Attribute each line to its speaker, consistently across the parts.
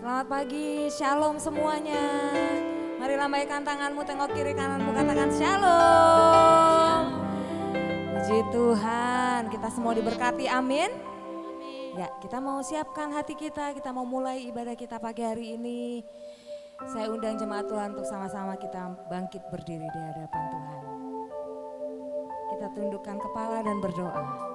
Speaker 1: Selamat pagi, shalom semuanya. Mari lambaikan tanganmu, tengok kiri kananmu, katakan shalom. Puji Tuhan, kita semua diberkati, amin. Ya, kita mau siapkan hati kita mau mulai ibadah kita pagi hari ini. Saya undang jemaat Tuhan untuk sama-sama kita bangkit berdiri di hadapan Tuhan. Kita tundukkan kepala dan berdoa.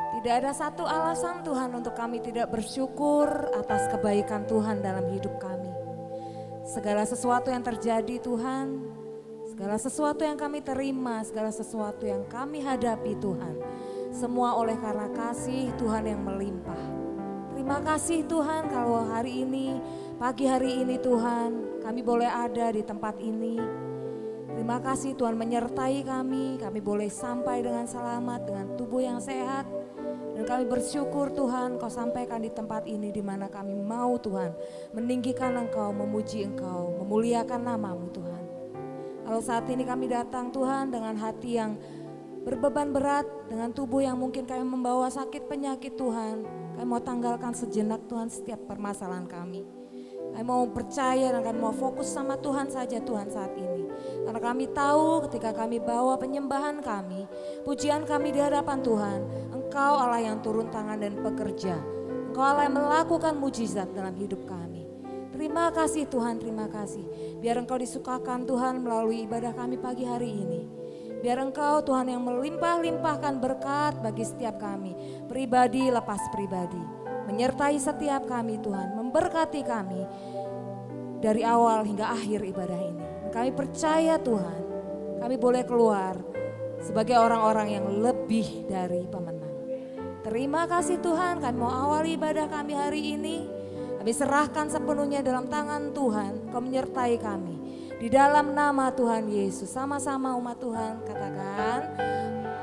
Speaker 1: Tidak ada satu alasan Tuhan untuk kami tidak bersyukur atas kebaikan Tuhan dalam hidup kami. Segala sesuatu yang terjadi Tuhan, segala sesuatu yang kami terima, segala sesuatu yang kami hadapi Tuhan, semua oleh karena kasih Tuhan yang melimpah. Terima kasih Tuhan kalau hari ini, pagi hari ini Tuhan, kami boleh ada di tempat ini. Terima kasih Tuhan menyertai kami boleh sampai dengan selamat, dengan tubuh yang sehat. Dan kami bersyukur Tuhan Kau sampaikan di tempat ini di mana kami mau Tuhan meninggikan Engkau, memuji Engkau, memuliakan nama-Mu Tuhan. Kalau saat ini kami datang Tuhan dengan hati yang berbeban berat, dengan tubuh yang mungkin kami membawa sakit penyakit Tuhan, kami mau tanggalkan sejenak Tuhan setiap permasalahan kami. Kami mau percaya dan kami mau fokus sama Tuhan saja Tuhan saat ini. Karena kami tahu ketika kami bawa penyembahan kami, pujian kami di hadapan Tuhan, Engkau Allah yang turun tangan dan bekerja. Engkau Allah yang melakukan mujizat dalam hidup kami. Terima kasih Tuhan, terima kasih. Biar Engkau disukakan Tuhan melalui ibadah kami pagi hari ini. Biar Engkau Tuhan yang melimpah-limpahkan berkat bagi setiap kami, pribadi lepas pribadi. Menyertai setiap kami Tuhan, memberkati kami dari awal hingga akhir ibadah ini. Kami percaya Tuhan, kami boleh keluar sebagai orang-orang yang lebih dari pemenang. Terima kasih Tuhan, kami mau awali ibadah kami hari ini. Kami serahkan sepenuhnya dalam tangan Tuhan, Kau menyertai kami. Di dalam nama Tuhan Yesus, sama-sama umat Tuhan katakan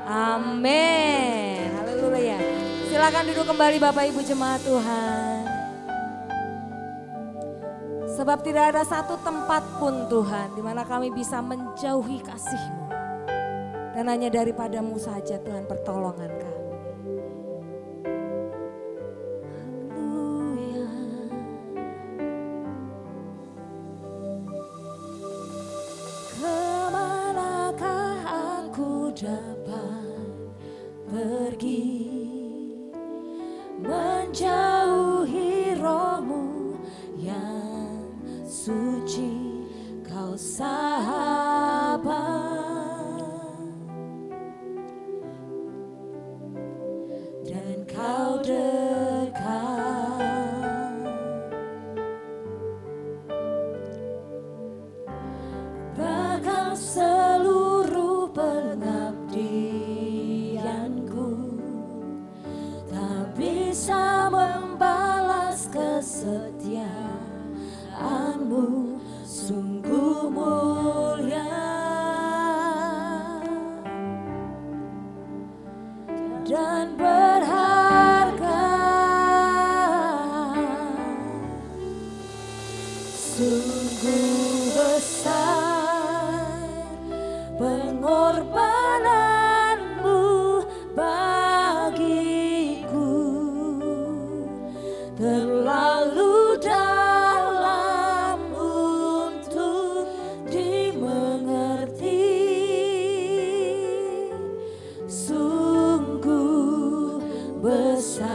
Speaker 1: amin. Haleluya. Silakan duduk kembali Bapak Ibu jemaat Tuhan. Sebab tidak ada satu tempat pun Tuhan di mana kami bisa menjauhi kasih-Mu. Dan hanya daripadamu saja Tuhan pertolongan kami. Haleluya. Kemanakah aku dapat pergi? Menjauhi roh-Mu yang suci, Kau sahabat. Dan Kau dekat. Bahkan seluruh pengabdianku bisa membalas kesetiaan-Mu, sungguh mulia dan berharga, sungguh besar pengorbanan-Mu terlalu dalam untuk dimengerti, sungguh besar,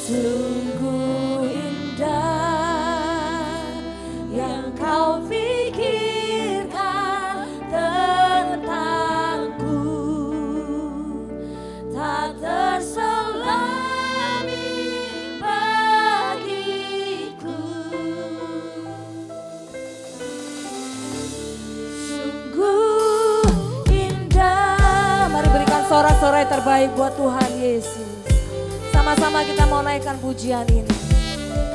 Speaker 1: sungguh indah yang Kau pikirkan tentangku. Tak terselami bagiku, sungguh indah. Mari berikan sorak-sorai terbaik buat Tuhan Yesus. Sama-sama kita mau naikkan pujian ini.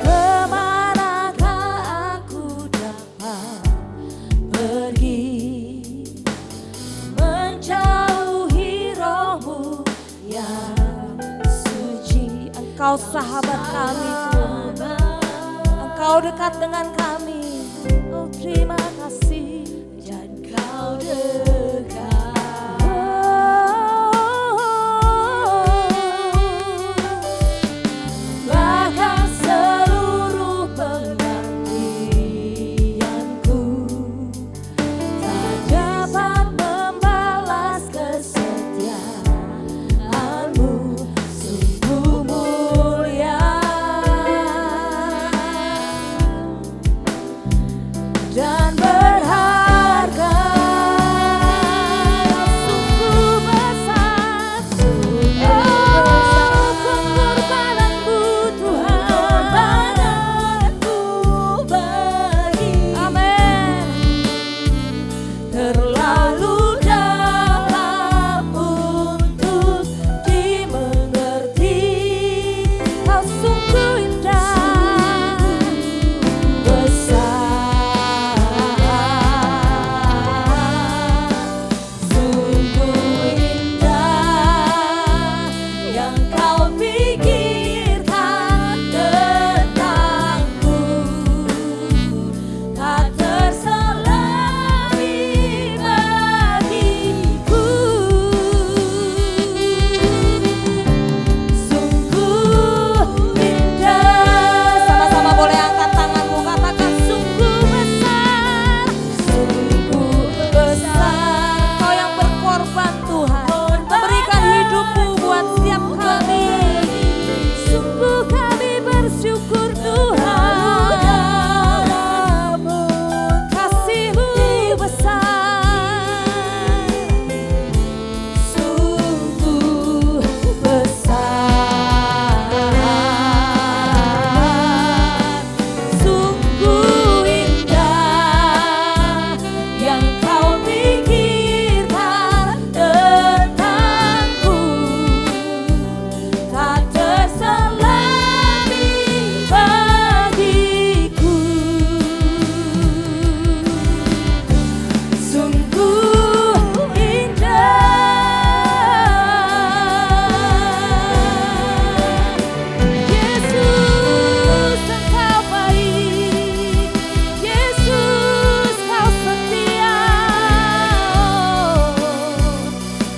Speaker 1: Kemanakah aku dapat pergi? Menjauhi roh-Mu yang suci. Engkau sahabat kami Tuhan, Engkau dekat dengan kami. Oh terima kasih. Dan Kau dekat. Oh,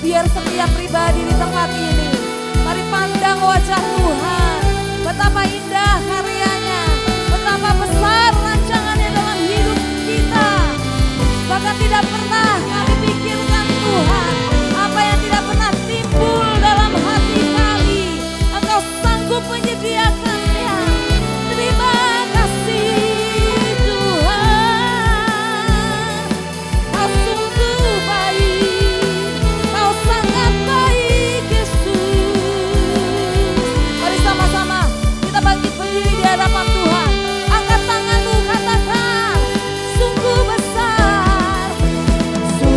Speaker 1: biar setiap pribadi di tempat ini, mari pandang wajah Tuhan, betapa indah karyanya, betapa besar rancangannya dalam hidup kita. Bahkan tidak pernah kami pikirkan Tuhan, apa yang tidak pernah timbul dalam hati kami, Engkau sanggup menyediakannya. Terima kasih Tuhan, Kau sungguh baik, Kau sangat baik Yesus. Mari sama-sama kita bangkit berdiri di hadapan Tuhan. Angkat tanganmu, katakan, sungguh besar, sungguh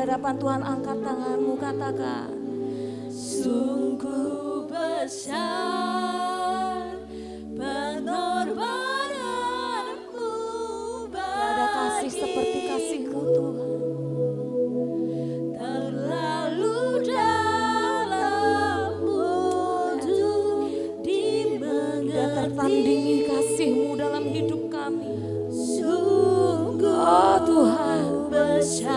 Speaker 1: hadapan Tuhan, angkat tanganmu, katakan.
Speaker 2: Sungguh besar pengorbananmu bagi
Speaker 1: Ada kasih seperti kasih-Mu Tuhan.
Speaker 2: terlalu dalam untuk dimengerti.
Speaker 1: Tidak tertandingi kasih-Mu dalam hidup kami.
Speaker 2: Sungguh
Speaker 1: Oh Tuhan,
Speaker 2: besar,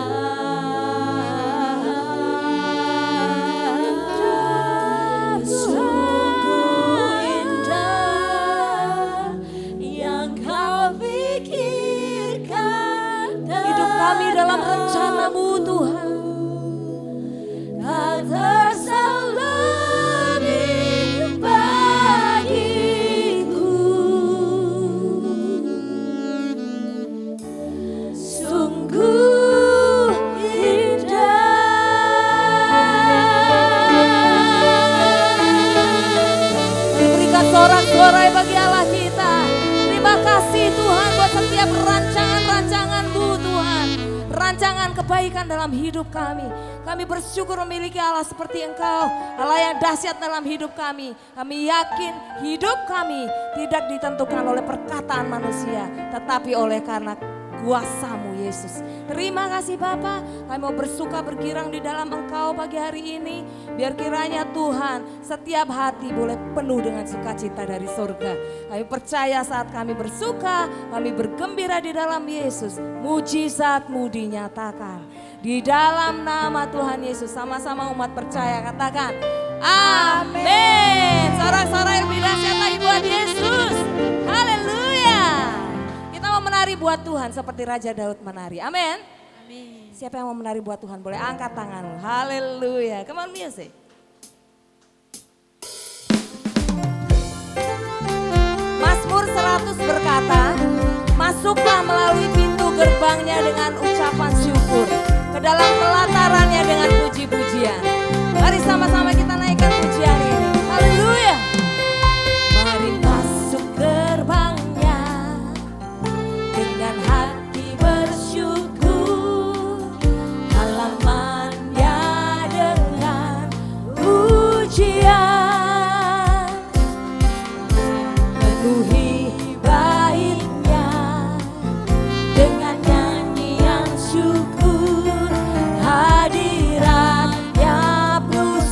Speaker 2: sungguh indah yang Kau pikirkan.
Speaker 1: hidup kami dalam rencana-Mu Tuhan.
Speaker 2: Tak terselubung bagiku. Sungguh indah.
Speaker 1: Diberikan sorak-sorai bagi Allah kita. Terima kasih Tuhan buat setiap rancangan-rancangan-Mu Tuhan. Rancangan kebaikan dalam hidup kami. Kami bersyukur memiliki Allah seperti Engkau. Allah yang dahsyat dalam hidup kami. Kami yakin hidup kami tidak ditentukan oleh perkataan manusia. Tetapi oleh karena kuasa-Mu Yesus. Terima kasih Bapa. Kami mau bersuka bergirang di dalam Engkau pagi hari ini. Biar kiranya Tuhan setiap hati boleh penuh dengan sukacita dari surga. Kami percaya saat kami bersuka, kami bergembira di dalam Yesus. Mujizat-Mu dinyatakan. Di dalam nama Tuhan Yesus, sama-sama umat percaya katakan amin. Sorak-sorai lebih dahsyat lagi buat Yesus. Haleluya. Kita mau menari buat Tuhan seperti Raja Daud menari. Amin.
Speaker 2: Amin.
Speaker 1: Siapa yang mau menari buat Tuhan boleh angkat tangan. Haleluya. Come on music. Mazmur 100 berkata, masuklah melalui pintu gerbangnya dengan ucapan syukur, ke dalam pelatarannya dengan puji-pujian. Mari sama-sama kita naikkan pujian ini. Haleluya. Mari masuk gerbangnya dengan hati bersyukur, halamannya dengan pujian, penuhi baitnya dengan nyanyian syukur, hadiratnya penuh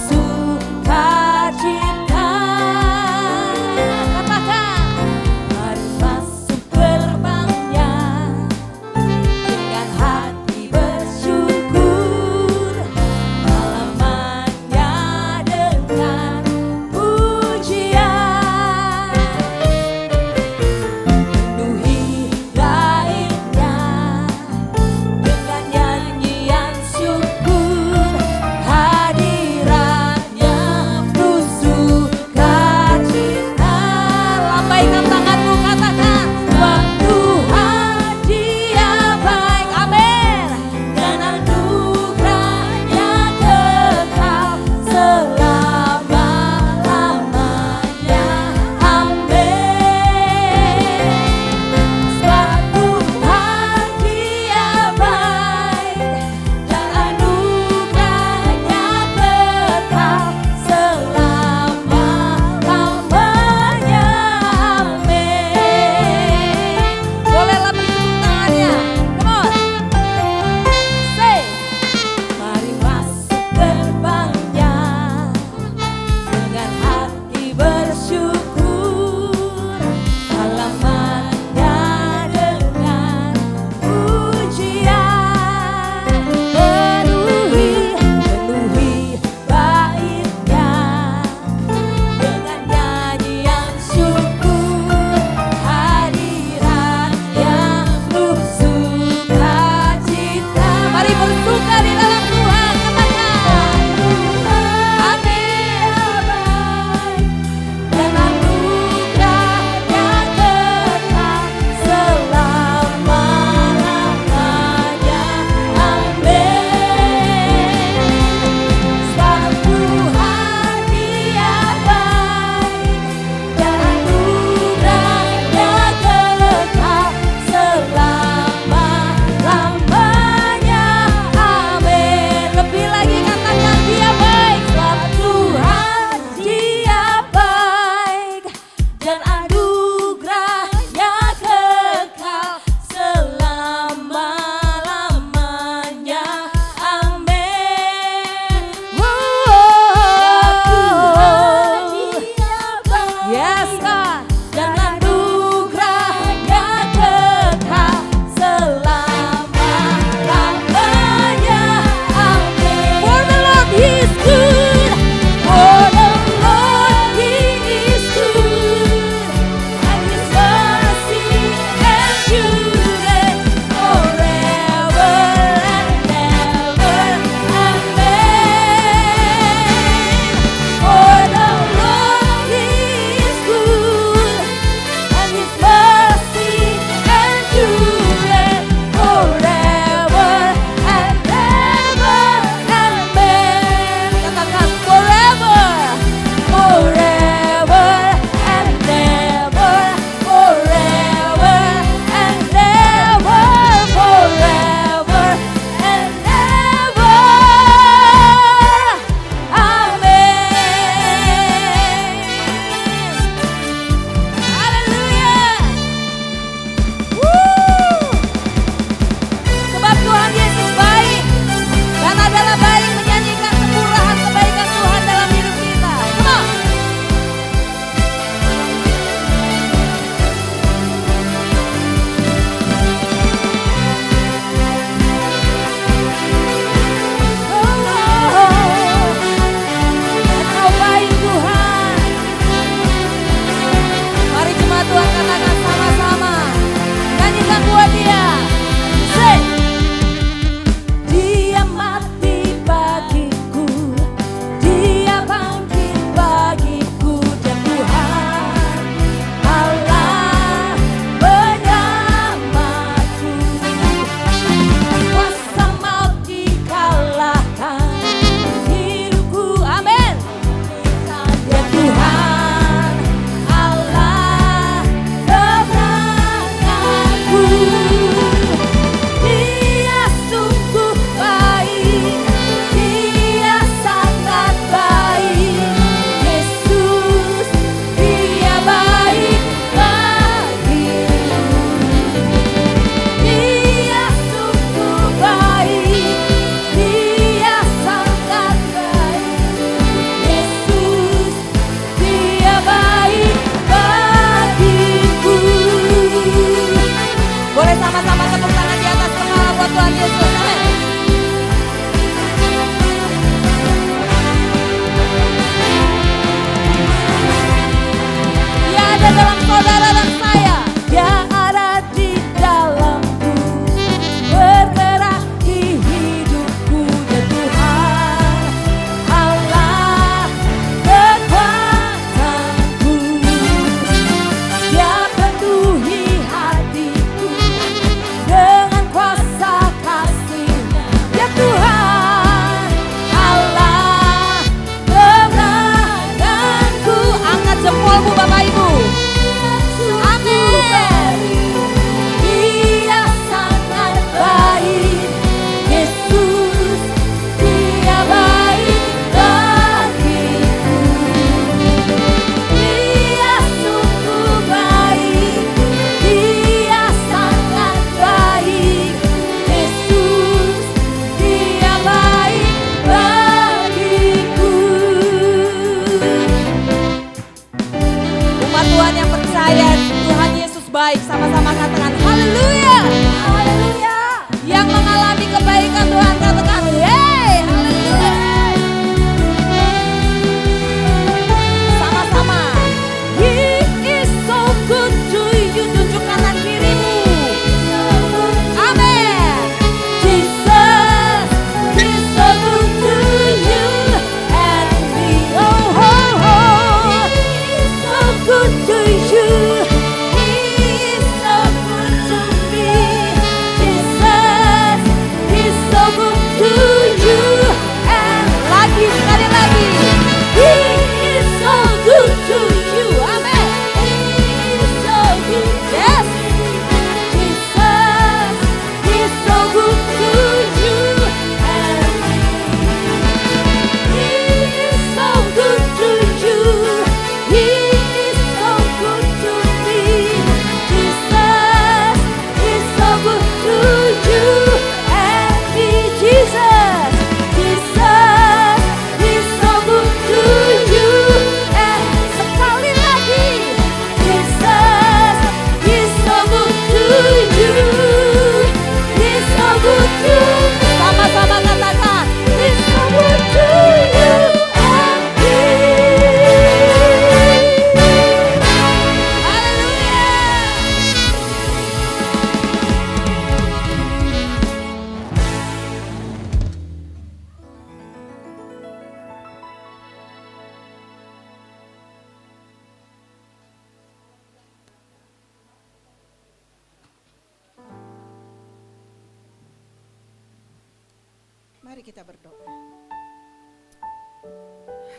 Speaker 3: Mari kita berdoa.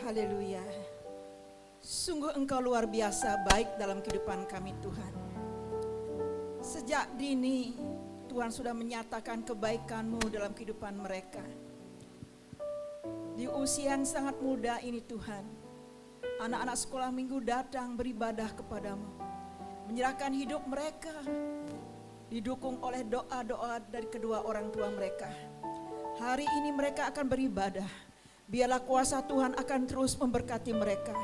Speaker 3: Haleluya. Sungguh Engkau luar biasa baik dalam kehidupan kami Tuhan. Sejak dini Tuhan sudah menyatakan kebaikan-Mu dalam kehidupan mereka. Di usia yang sangat muda ini Tuhan, anak-anak sekolah minggu datang beribadah kepadamu, menyerahkan hidup mereka, didukung oleh doa-doa dari kedua orang tua mereka. Hari ini mereka akan beribadah, biarlah kuasa Tuhan akan terus memberkati mereka.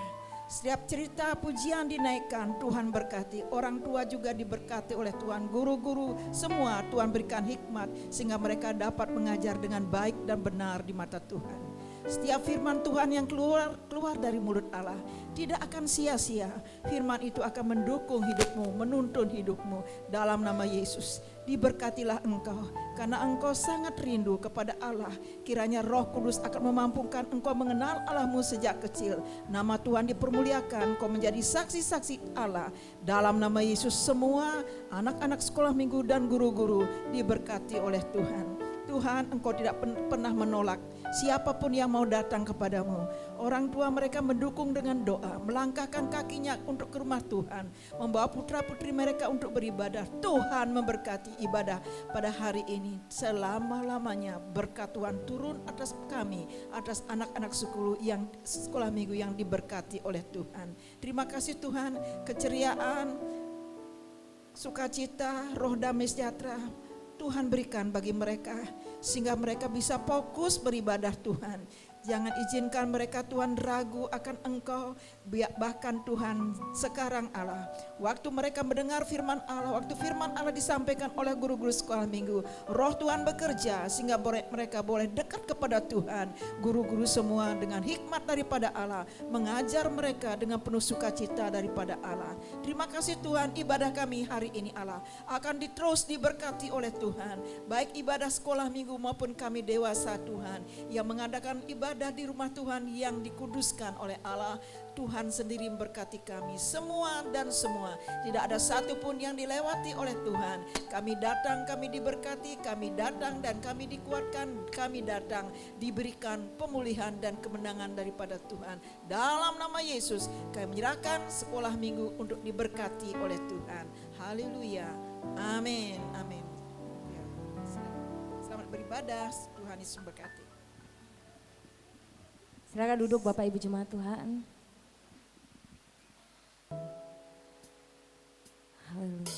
Speaker 3: Setiap cerita pujian dinaikkan, Tuhan berkati. Orang tua juga diberkati oleh Tuhan. Guru-guru semua Tuhan berikan hikmat sehingga mereka dapat mengajar dengan baik dan benar di mata Tuhan. Setiap firman Tuhan yang keluar dari mulut Allah tidak akan sia-sia. Firman itu akan mendukung hidupmu, menuntun hidupmu dalam nama Yesus. Diberkatilah engkau karena engkau sangat rindu kepada Allah. Kiranya Roh Kudus akan memampukan engkau mengenal Allahmu sejak kecil. Nama Tuhan dipermuliakan, engkau menjadi saksi-saksi Allah. Dalam nama Yesus semua anak-anak sekolah minggu dan guru-guru diberkati oleh Tuhan. Tuhan, engkau tidak pernah menolak siapapun yang mau datang kepadamu. Orang tua mereka mendukung dengan doa, melangkahkan kakinya untuk ke rumah Tuhan, membawa putra-putri mereka untuk beribadah. Tuhan memberkati ibadah pada hari ini. Selama-lamanya berkat Tuhan turun atas kami, atas anak-anak sekolah minggu yang diberkati oleh Tuhan. Terima kasih Tuhan, keceriaan, sukacita, roh damai sejahtera Tuhan berikan bagi mereka sehingga mereka bisa fokus beribadah Tuhan. Jangan izinkan mereka Tuhan ragu akan Engkau. Bahkan Tuhan sekarang Allah, waktu mereka mendengar firman Allah, waktu firman Allah disampaikan oleh guru-guru sekolah minggu, Roh Tuhan bekerja sehingga mereka boleh dekat kepada Tuhan. Guru-guru semua dengan hikmat daripada Allah, mengajar mereka dengan penuh sukacita daripada Allah. Terima kasih Tuhan, ibadah kami hari ini Allah akan terus diberkati oleh Tuhan. Baik ibadah sekolah minggu maupun kami dewasa Tuhan yang mengadakan ibadah di rumah Tuhan yang dikuduskan oleh Allah. Tuhan sendiri memberkati kami semua dan semua. Tidak ada satupun yang dilewati oleh Tuhan. Kami datang, kami diberkati, kami datang dan kami dikuatkan, kami datang diberikan pemulihan dan kemenangan daripada Tuhan. Dalam nama Yesus kami menyerahkan sekolah minggu untuk diberkati oleh Tuhan. Haleluya. Amin. Amin. Selamat beribadah. Tuhan Yesus memberkati.
Speaker 1: Silakan duduk Bapak Ibu Jemaat Tuhan. Haleluya.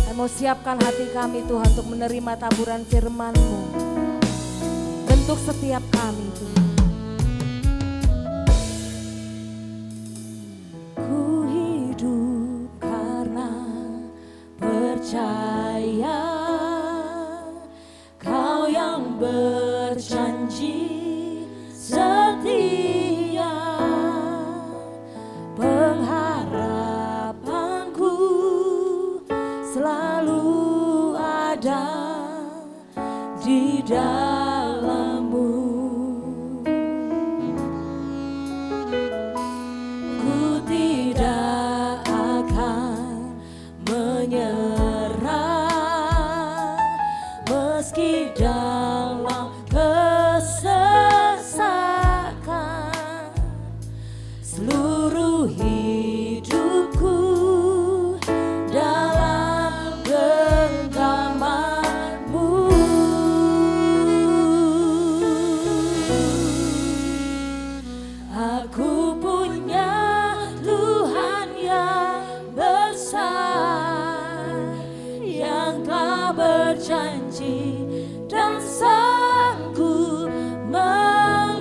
Speaker 1: Kami mau siapkan hati kami Tuhan untuk menerima taburan firman-Mu. Bentuk setiap kami Tuhan. Ku hidup karena percaya Kau yang berjanji setia, pengharapanku selalu ada di dalam-Mu. Ku tidak akan menyerah meski dalam kesesakan. Seluruh hidupku dalam genggaman-Mu. Aku punya Tuhan yang besar, yang telah berjanji dan sanggup menggenapi.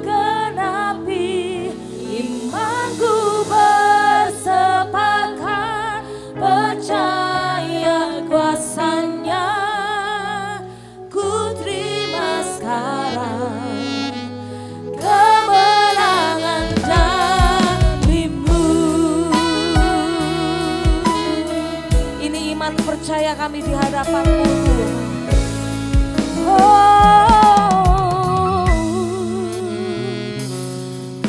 Speaker 1: Imanku bersepakat percaya kuasa-Nya. Ku terima sekarang kemenangan darimu. Ini iman percaya kami di hadapan-Mu Tuhan.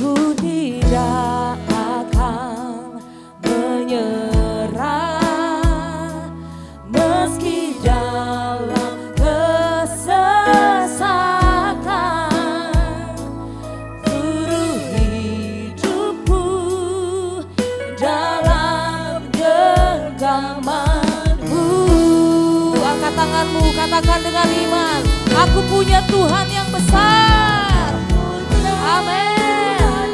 Speaker 1: Ku tidak akan menyerah meski dalam punya Tuhan yang besar. Amin.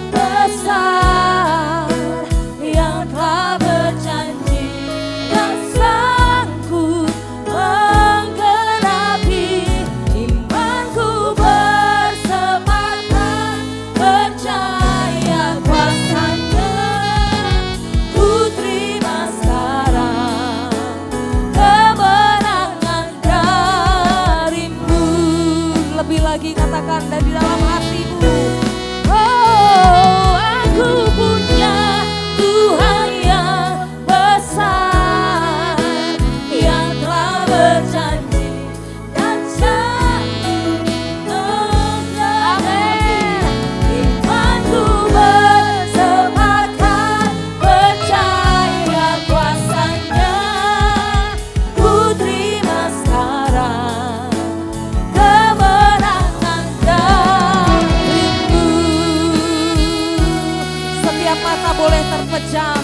Speaker 2: Besar yang telah berjanji dan sanggup menggenapi. Imanku bersemangat percaya kuasanya. Ku terima sekarang kemenangan darimu.
Speaker 1: Lebih lagi katakan dari dalam hatimu.
Speaker 2: Oh, aku punya Tuhan yang besar, yang telah berjanji dan sanggup menggenapi. Imanku bersepakat percaya kuasanya. Ku terima sekarang kemenangan darimu.
Speaker 1: Setiap mata boleh terpejam,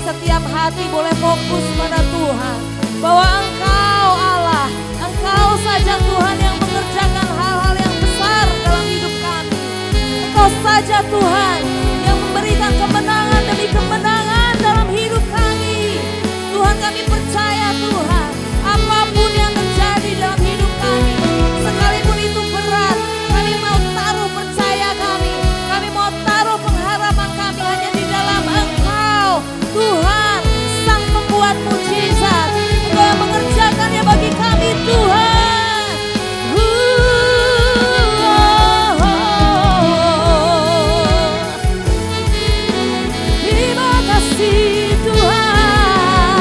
Speaker 1: setiap hati boleh fokus pada Tuhan. Bahwa Engkau Allah, Engkau saja Tuhan yang mengerjakan hal-hal yang besar dalam hidup kami. Engkau saja Tuhan yang memberikan kemenangan demi kemenangan dalam hidup kami. Tuhan, kami percaya Tuhan, apapun yang terjadi dalam hidup kami, sekalipun itu berat, kami mau taruh percaya kami mau taruh pengharapan kami hanya di dalam Engkau. Tuhan, Sang Pembuat mujizat, Engkau yang mengerjakannya bagi kami Tuhan.
Speaker 2: Terima kasih Tuhan.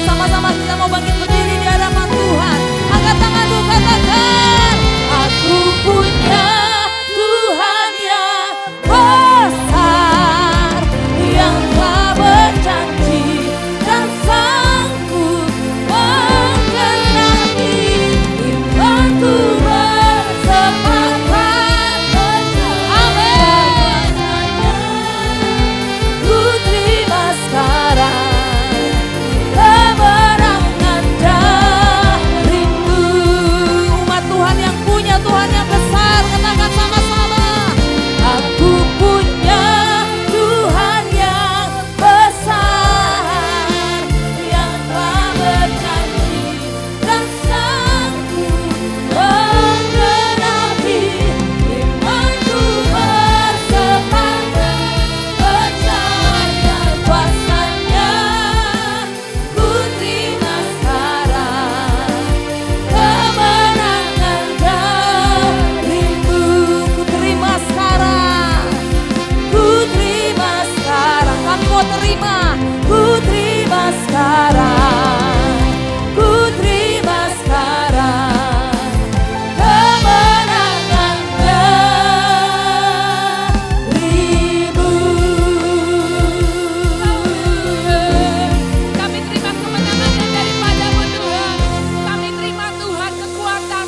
Speaker 1: Sama-sama kita mau bangkit berdiri di hadapan Tuhan. Angkat tanganmu, katakan,
Speaker 2: Aku punya Tuhan yang besar, yang telah berjanji dan sanggup menggenapi. Imanku bersepakat percaya kuasanya. Ku terima sekarang kemenangan darimu.
Speaker 1: umat Tuhan yang punya Tuhan yang besar, katakan sama-sama.
Speaker 2: Aku punya Tuhan yang besar, yang telah berjanji dan sanggup menggenapi. Imanku bersepakat percaya kuasanya. Ku terima sekarang kemenangan darimu.
Speaker 1: Ku terima sekarang,
Speaker 2: Ku terima sekarang,
Speaker 1: kami mau terima.
Speaker 2: ku terima sekarang, ku terima sekarang kemenangan darimu.
Speaker 4: Kami terima kemenangan yang daripadamu Tuhan. Kami terima Tuhan kekuatan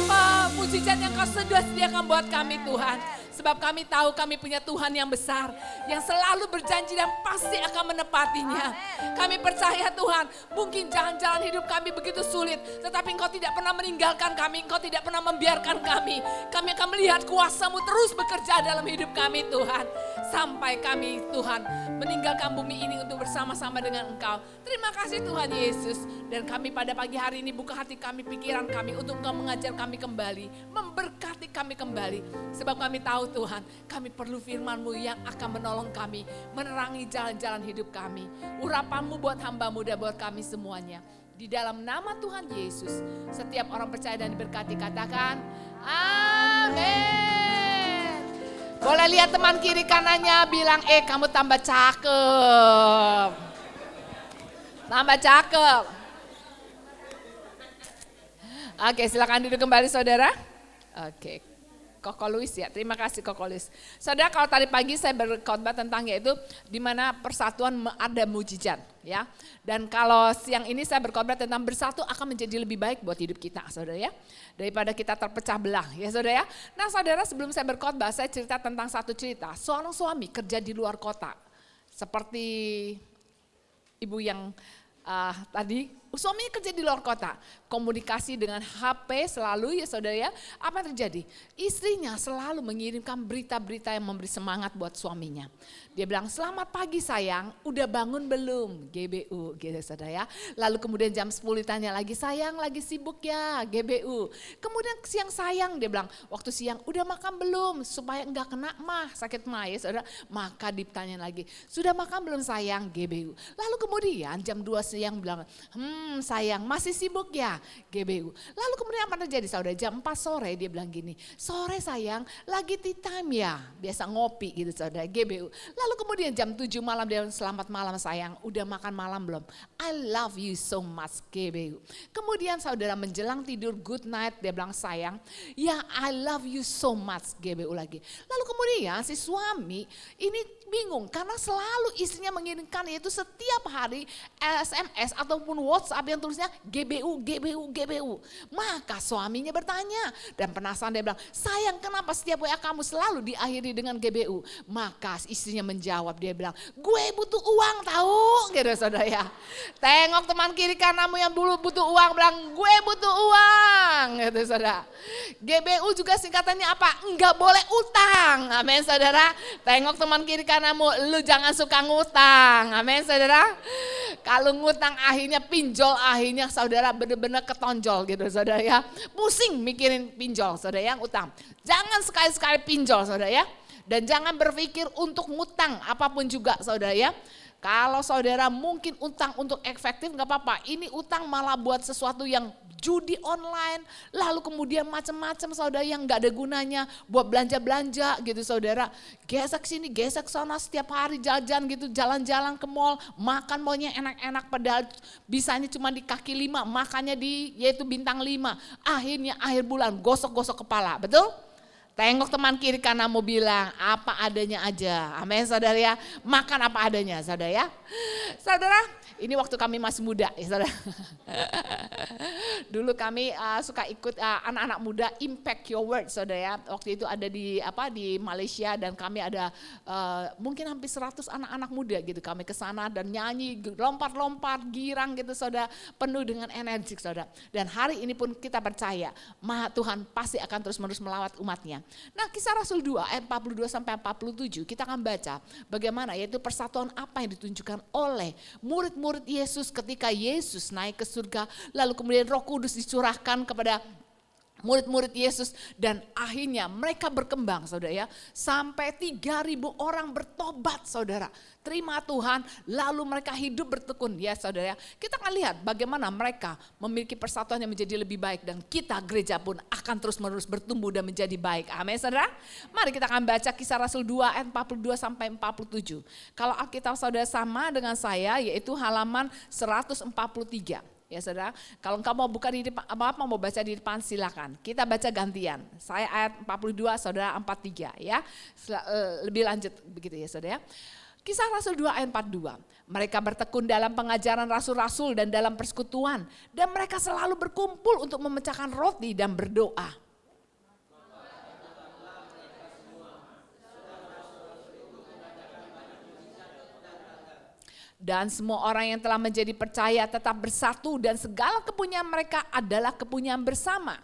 Speaker 4: mujizat yang Kau sediakan buat kami Tuhan. Sebab kami tahu kami punya Tuhan yang besar, yang selalu berjanji dan pasti akan menepatinya. Kami percaya Tuhan, mungkin jalan-jalan hidup kami begitu sulit, tetapi Engkau tidak pernah meninggalkan kami, Engkau tidak pernah membiarkan kami. Kami akan melihat kuasa-Mu terus bekerja dalam hidup kami Tuhan. Sampai kami Tuhan meninggalkan bumi ini untuk bersama-sama dengan Engkau. Terima kasih Tuhan Yesus. Dan kami pada pagi hari ini buka hati kami, pikiran kami untuk Engkau mengajar kami kembali, memberkati kami kembali. Sebab kami tahu Tuhan, kami perlu firman-Mu yang akan menolong kami, menerangi jalan-jalan hidup kami. Urapan-Mu buat hamba-Mu dan buat kami semuanya. Di dalam nama Tuhan Yesus, setiap orang percaya dan diberkati katakan, amin. Boleh lihat teman kiri kanannya bilang, kamu tambah cakep. Tambah cakep. Oke, silakan duduk kembali saudara. Oke. Koko Luis ya, terima kasih Koko Luis. Saudara, kalau tadi pagi saya berkhotbah tentang yaitu di mana persatuan ada mujizat ya. Dan kalau siang ini saya berkhotbah tentang bersatu akan menjadi lebih baik buat hidup kita saudara ya. Daripada kita terpecah belah ya saudara ya. Nah saudara, sebelum saya berkhotbah saya cerita tentang satu cerita. Seorang suami kerja di luar kota. Seperti ibu yang tadi suaminya kerja di luar kota, komunikasi dengan HP selalu ya saudara ya. Apa yang terjadi? Istrinya selalu mengirimkan berita-berita yang memberi semangat buat suaminya. Dia bilang, selamat pagi sayang, udah bangun belum? GBU gitu saudara ya. Lalu kemudian jam 10 ditanya lagi, sayang lagi sibuk ya? GBU. Kemudian siang sayang, dia bilang, waktu siang udah makan belum? Supaya enggak kena sakit mah ya saudara. Maka ditanya lagi, sudah makan belum sayang? GBU. Lalu kemudian jam 2 siang bilang, sayang masih sibuk ya? GBU. Lalu kemudian apa terjadi saudara? Jam 4 sore dia bilang gini, sore sayang lagi tea time ya? Biasa ngopi gitu saudara, GBU. Lalu kemudian jam 7 malam dia bilang, selamat malam sayang, udah makan malam belum? I love you so much, GBU. Kemudian saudara menjelang tidur good night dia bilang, sayang ya I love you so much, GBU lagi. Lalu kemudian si suami ini bingung karena selalu istrinya mengirimkan yaitu setiap hari SMS ataupun WhatsApp yang tulisnya GBU, GBU, GBU. Maka suaminya bertanya dan penasaran dia bilang, sayang kenapa setiap WA kamu selalu diakhiri dengan GBU? Maka istrinya menjawab, dia bilang, gue butuh uang tahu gitu saudara ya. Tengok teman kiri kananmu yang dulu butuh uang, bilang gue butuh uang gitu saudara. GBU juga singkatannya apa? Enggak boleh utang, amin saudara. Tengok teman kiri kananmu, lu jangan suka ngutang, amin saudara. Kalau ngutang akhirnya pinjol, akhirnya saudara benar-benar ketonjol gitu saudara ya. Pusing mikirin pinjol saudara yang utang. Jangan sekali-sekali pinjol saudara ya. Dan jangan berpikir untuk ngutang apapun juga saudara ya. Kalau saudara mungkin utang untuk efektif gak apa-apa. Ini utang malah buat sesuatu yang judi online. Lalu kemudian macam-macam saudara yang gak ada gunanya. Buat belanja-belanja gitu saudara. Gesek sini, gesek sana setiap hari jajan gitu. Jalan-jalan ke mall. Makan maunya enak-enak padahal bisanya cuma di kaki 5. Makannya di yaitu bintang 5. Akhirnya akhir bulan gosok-gosok kepala. Betul? Tengok teman kiri kananmu bilang apa adanya aja. Amin saudara ya. Makan apa adanya saudara ya. Saudara, ini waktu kami masih muda ya saudara. Dulu kami suka ikut anak-anak muda Impact Your Word saudara ya. Waktu itu ada di Malaysia dan kami ada mungkin hampir 100 anak-anak muda gitu. Kami ke sana dan nyanyi, lompat-lompat, girang gitu saudara. Penuh dengan energi saudara. Dan hari ini pun kita percaya Tuhan pasti akan terus-menerus melawat umatnya. Nah, Kisah Rasul 2 ayat 42 sampai 47 kita akan baca bagaimana yaitu persatuan apa yang ditunjukkan oleh murid-murid Yesus ketika Yesus naik ke surga, lalu kemudian Roh Kudus dicurahkan kepada murid-murid Yesus dan akhirnya mereka berkembang saudara ya. Sampai 3.000 orang bertobat saudara. Terima Tuhan lalu mereka hidup bertekun ya saudara ya. Kita akan lihat bagaimana mereka memiliki persatuan yang menjadi lebih baik. Dan kita gereja pun akan terus menerus bertumbuh dan menjadi baik. Amin saudara. Mari kita akan baca Kisah Rasul 2 ayat 42 sampai 47. Kalau Alkitab saudara sama dengan saya yaitu halaman 143. Ya saudara, kalau engkau mau buka di depan, apa mau baca di depan silakan. Kita baca gantian. Saya ayat 42, saudara 43 ya. Lebih lanjut begitu ya saudara. Kisah Rasul 2 ayat 42. Mereka bertekun dalam pengajaran rasul-rasul dan dalam persekutuan. Dan mereka selalu berkumpul untuk memecahkan roti dan berdoa. Dan semua orang yang telah menjadi percaya tetap bersatu dan segala kepunyaan mereka adalah kepunyaan bersama.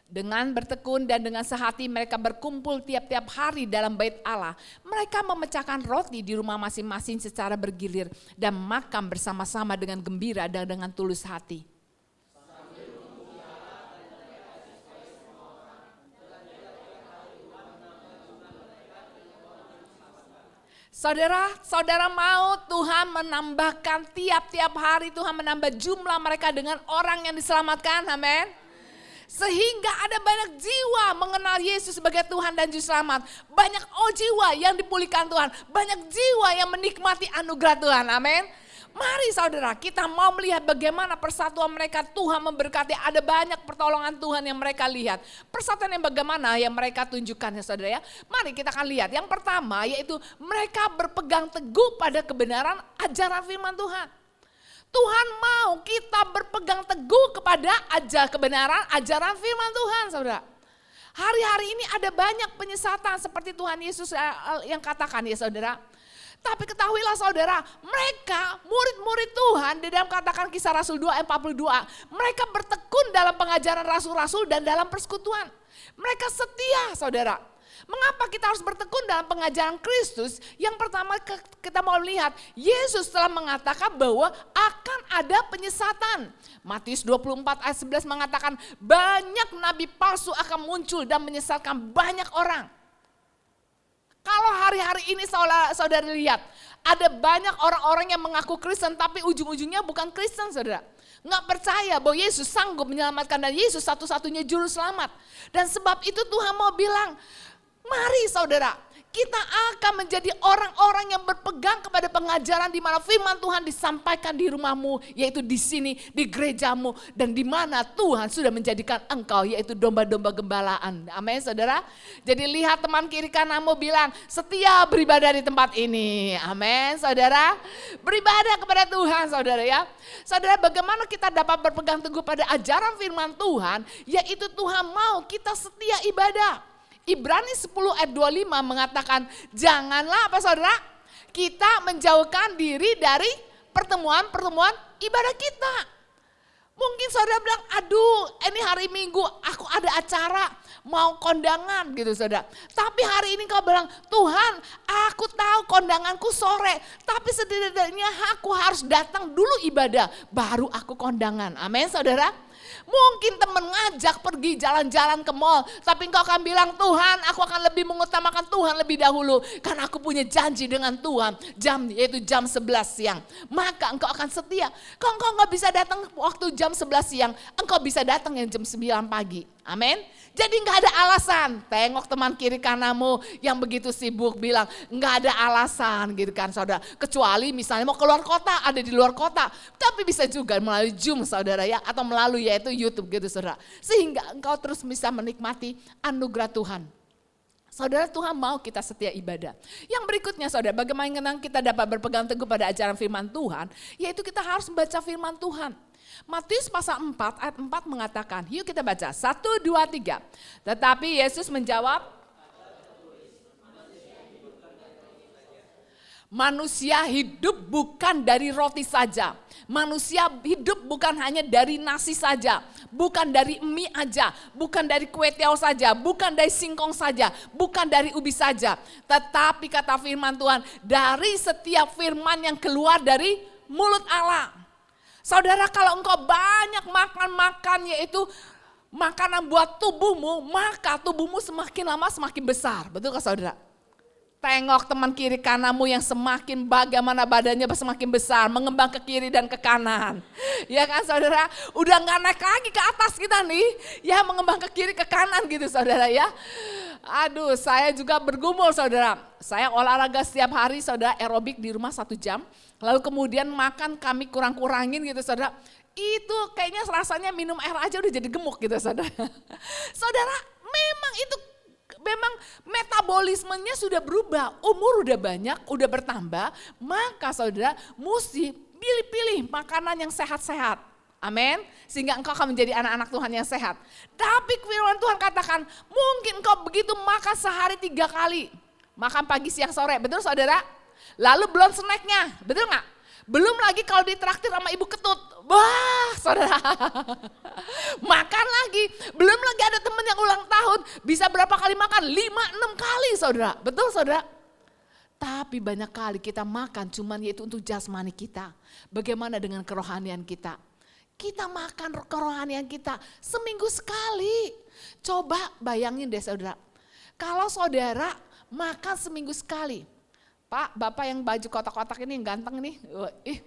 Speaker 4: Dengan bertekun dan dengan sehati mereka berkumpul tiap-tiap hari dalam bait Allah. Mereka memecahkan roti di rumah masing-masing secara bergilir dan makan bersama-sama dengan gembira dan dengan tulus hati. Saudara mau Tuhan menambahkan tiap-tiap hari Tuhan menambah jumlah mereka dengan orang yang diselamatkan, amin. Sehingga ada banyak jiwa mengenal Yesus sebagai Tuhan dan Juru Selamat. Banyak jiwa yang dipulihkan Tuhan, banyak jiwa yang menikmati anugerah Tuhan, amin. Mari saudara kita mau melihat bagaimana persatuan mereka Tuhan memberkati. Ada banyak pertolongan Tuhan yang mereka lihat. Persatuan yang bagaimana yang mereka tunjukkan ya saudara ya. Mari kita akan lihat. Yang pertama yaitu mereka berpegang teguh pada kebenaran ajaran firman Tuhan. Tuhan mau kita berpegang teguh kepada kebenaran ajaran firman Tuhan saudara. Hari-hari ini ada banyak penyesatan seperti Tuhan Yesus yang katakan ya saudara. Tapi ketahuilah saudara, mereka murid-murid Tuhan di dalam katakan Kisah Rasul 2 ayat 42. Mereka bertekun dalam pengajaran rasul-rasul dan dalam persekutuan. Mereka setia saudara. Mengapa kita harus bertekun dalam pengajaran Kristus? Yang pertama kita mau lihat, Yesus telah mengatakan bahwa akan ada penyesatan. Matius 24 ayat 11 mengatakan banyak nabi palsu akan muncul dan menyesatkan banyak orang. Kalau hari-hari ini saudara lihat, ada banyak orang-orang yang mengaku Kristen tapi ujung-ujungnya bukan Kristen saudara. Nggak percaya bahwa Yesus sanggup menyelamatkan dan Yesus satu-satunya juru selamat. Dan sebab itu Tuhan mau bilang, mari saudara, kita akan menjadi orang-orang yang berpegang kepada pengajaran di mana firman Tuhan disampaikan di rumahmu, yaitu di sini, di gerejamu, dan di mana Tuhan sudah menjadikan engkau, yaitu domba-domba gembalaan. Amin saudara. Jadi lihat teman kiri kananmu bilang, setia beribadah di tempat ini. Amin saudara. Beribadah kepada Tuhan saudara ya. Saudara, bagaimana kita dapat berpegang teguh pada ajaran firman Tuhan, yaitu Tuhan mau kita setia ibadah. Ibrani 10 ayat 25 mengatakan, janganlah apa saudara, kita menjauhkan diri dari pertemuan-pertemuan ibadah kita. Mungkin saudara bilang, aduh ini hari Minggu aku ada acara, mau kondangan gitu saudara. Tapi hari ini kau bilang, Tuhan aku tahu kondanganku sore, tapi setidaknya aku harus datang dulu ibadah, baru aku kondangan. Amin saudara. Mungkin teman ngajak pergi jalan-jalan ke mall, tapi engkau akan bilang, Tuhan aku akan lebih mengutamakan Tuhan lebih dahulu. Karena aku punya janji dengan Tuhan, yaitu jam 11 siang. Maka engkau akan setia. Kalau engkau gak bisa datang waktu jam 11 siang, engkau bisa datang yang jam 9 pagi. Amin. Jadi gak ada alasan. Tengok teman kiri kananmu yang begitu sibuk bilang gak ada alasan gitu kan saudara. Kecuali misalnya mau keluar kota, ada di luar kota. Tapi bisa juga melalui Zoom saudara ya, atau melalui yaitu YouTube gitu saudara. Sehingga engkau terus bisa menikmati anugerah Tuhan. Saudara, Tuhan mau kita setia ibadah. Yang berikutnya saudara, bagaimana kita dapat berpegang teguh pada ajaran firman Tuhan, yaitu kita harus membaca firman Tuhan. Matius pasal 4 ayat 4 mengatakan, yuk kita baca 1, 2, 3. Tetapi Yesus menjawab, manusia hidup bukan dari roti saja. Manusia hidup bukan hanya dari nasi saja, bukan dari mie aja, bukan dari kue tiaw saja, bukan dari singkong saja, bukan dari ubi saja. Tetapi kata firman Tuhan, dari setiap firman yang keluar dari mulut Allah. Saudara, kalau engkau banyak makan yaitu makanan buat tubuhmu, maka tubuhmu semakin lama semakin besar. Betul kan saudara? Tengok teman kiri kananmu yang semakin bagaimana badannya semakin besar, mengembang ke kiri dan ke kanan. Ya kan saudara, udah gak naik lagi ke atas kita nih, ya mengembang ke kiri ke kanan gitu saudara ya. Aduh, saya juga bergumul saudara, saya olahraga setiap hari saudara, aerobik di rumah 1 jam. Lalu kemudian makan kami kurang-kurangin gitu saudara. Itu kayaknya rasanya minum air aja udah jadi gemuk gitu saudara. Saudara, memang metabolismenya sudah berubah, umur udah banyak, udah bertambah, maka saudara mesti pilih-pilih makanan yang sehat-sehat. Amin. Sehingga engkau akan menjadi anak-anak Tuhan yang sehat. Tapi firman Tuhan katakan, mungkin engkau begitu makan sehari 3 kali. Makan pagi, siang, sore, betul saudara? Lalu belum snacknya, betul gak? Belum lagi kalau ditraktir sama ibu ketut. Wah saudara, makan lagi. Belum lagi ada teman yang ulang tahun, bisa berapa kali makan? 5-6 kali saudara, betul saudara? Tapi banyak kali kita makan cuman yaitu untuk jasmani kita. Bagaimana dengan kerohanian kita? Kita makan kerohanian kita seminggu sekali. Coba bayangin deh saudara, kalau saudara makan seminggu sekali. Pak, Bapak yang baju kotak-kotak ini yang ganteng nih,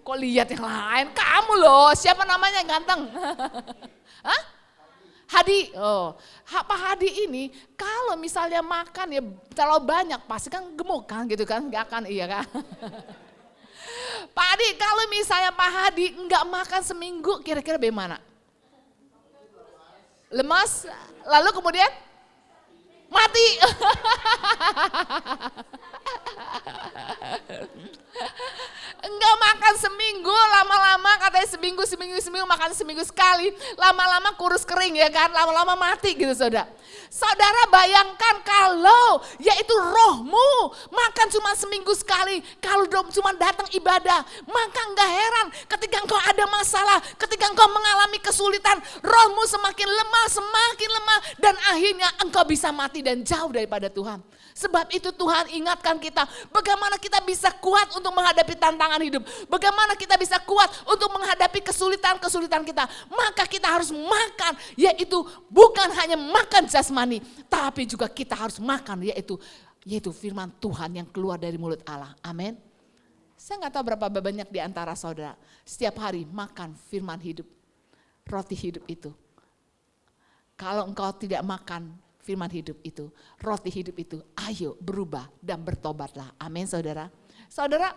Speaker 4: kok lihat yang lain? Kamu loh, siapa namanya yang ganteng? Hah? Hadi, Pak Hadi ini kalau misalnya makan ya terlalu banyak pasti kan gemuk kan gitu kan, gak akan iya kan? Pak Hadi, kalau misalnya Pak Hadi enggak makan seminggu kira-kira bagaimana? Lemas, lalu kemudian mati. Enggak makan seminggu, lama-lama katanya seminggu makan seminggu sekali, lama-lama kurus kering ya kan, lama-lama mati gitu saudara. Saudara bayangkan kalau yaitu rohmu makan cuma seminggu sekali, kalau cuma datang ibadah, maka enggak heran ketika engkau ada masalah, ketika engkau mengalami kesulitan, rohmu semakin lemah dan akhirnya engkau bisa mati dan jauh daripada Tuhan. Sebab itu Tuhan ingatkan kita bagaimana kita bisa kuat untuk menghadapi tantangan hidup. Bagaimana kita bisa kuat untuk menghadapi kesulitan-kesulitan kita. Maka kita harus makan, yaitu bukan hanya makan jasmani, tapi juga kita harus makan yaitu firman Tuhan yang keluar dari mulut Allah. Amin. Saya nggak tahu berapa banyak di antara saudara setiap hari makan firman hidup, roti hidup itu. Kalau engkau tidak makan firman hidup itu, roti hidup itu, ayo berubah dan bertobatlah. Amin saudara. Saudara,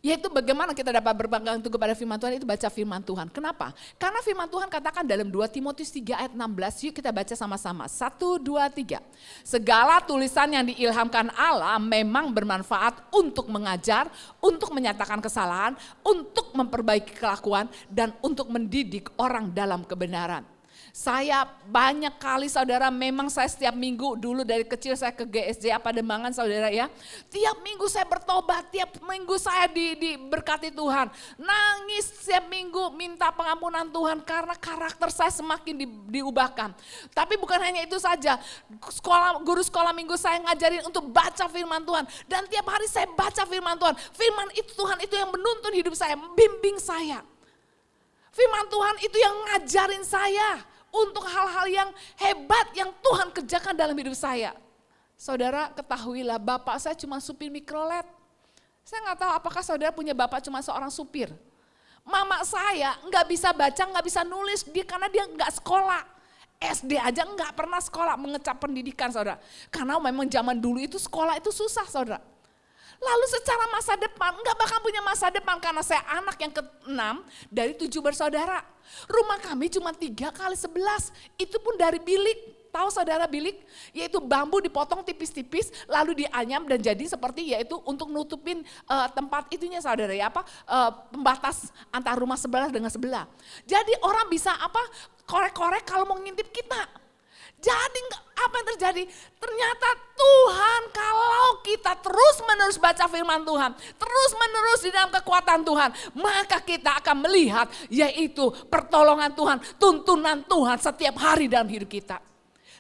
Speaker 4: yaitu bagaimana kita dapat berpegang teguh pada firman Tuhan itu baca firman Tuhan. Kenapa? Karena firman Tuhan katakan dalam 2 Timotius 3 ayat 16, yuk kita baca sama-sama. 1, 2, 3. Segala tulisan yang diilhamkan Allah memang bermanfaat untuk mengajar, untuk menyatakan kesalahan, untuk memperbaiki kelakuan, dan untuk mendidik orang dalam kebenaran. Saya banyak kali saudara, memang saya setiap minggu dulu dari kecil saya ke GSJ Pademangan saudara ya. Tiap minggu saya bertobat, tiap minggu saya diberkati Tuhan. Nangis setiap minggu minta pengampunan Tuhan karena karakter saya semakin diubahkan. Tapi bukan hanya itu saja, guru sekolah minggu saya ngajarin untuk baca firman Tuhan. Dan tiap hari saya baca firman Tuhan. Firman itu Tuhan itu yang menuntun hidup saya, membimbing saya. Firman Tuhan itu yang ngajarin saya untuk hal-hal yang hebat yang Tuhan kerjakan dalam hidup saya. Saudara ketahuilah bapak saya cuma supir mikrolet. Saya nggak tahu apakah saudara punya bapak cuma seorang supir. Mama saya nggak bisa baca, nggak bisa nulis karena dia nggak sekolah. SD aja nggak pernah sekolah mengecap pendidikan saudara. Karena memang zaman dulu itu sekolah itu susah saudara. Lalu secara masa depan, enggak bakal punya masa depan karena saya anak yang ke-6 dari 7 bersaudara. Rumah kami cuma 3x11, itu pun dari bilik. Tahu saudara bilik? Yaitu bambu dipotong tipis-tipis, lalu dianyam dan jadi seperti yaitu untuk nutupin tempat itunya saudara ya, pembatas antara rumah sebelah dengan sebelah. Jadi orang bisa korek-korek kalau mau ngintip kita. Jadi apa yang terjadi? Ternyata Tuhan kalau kita terus menerus baca firman Tuhan, terus menerus di dalam kekuatan Tuhan, maka kita akan melihat yaitu pertolongan Tuhan, tuntunan Tuhan setiap hari dalam hidup kita.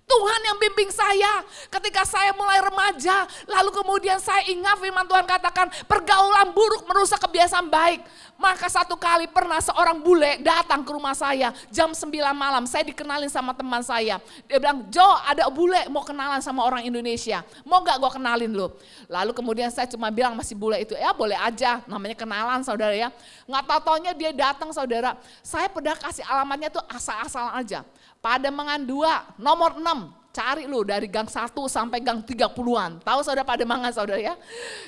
Speaker 4: Tuhan yang bimbing saya ketika saya mulai remaja, lalu kemudian saya ingat firman Tuhan katakan pergaulan buruk merusak kebiasaan baik. Maka satu kali pernah seorang bule datang ke rumah saya jam 9 malam, saya dikenalin sama teman saya. Dia bilang, Jo ada bule mau kenalan sama orang Indonesia, mau gak gue kenalin lo? Lalu kemudian saya cuma bilang masih bule itu, ya boleh aja, namanya kenalan saudara ya. Nggak tahu-taunya dia datang saudara, saya pernah kasih alamatnya tuh asal-asalan aja. Pademangan 2, nomor 6, cari lu dari gang 1 sampai gang 30-an. Tahu saudara Pademangan saudara ya?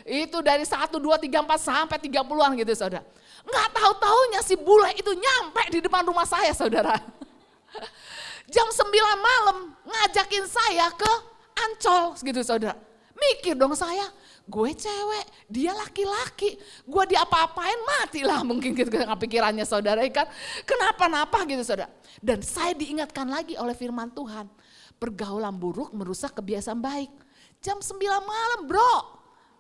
Speaker 4: Itu dari 1, 2, 3, 4 sampai 30-an gitu saudara. Nggak tahu-taunya si bule itu nyampe di depan rumah saya saudara. Jam 9 malam ngajakin saya ke Ancol gitu saudara. Mikir dong saya, gue cewek, dia laki-laki, gue diapa-apain matilah mungkin gitu pikirannya saudara kan. Kenapa-napa gitu saudara. Dan saya diingatkan lagi oleh firman Tuhan, pergaulan buruk merusak kebiasaan baik. Jam 9 malam bro,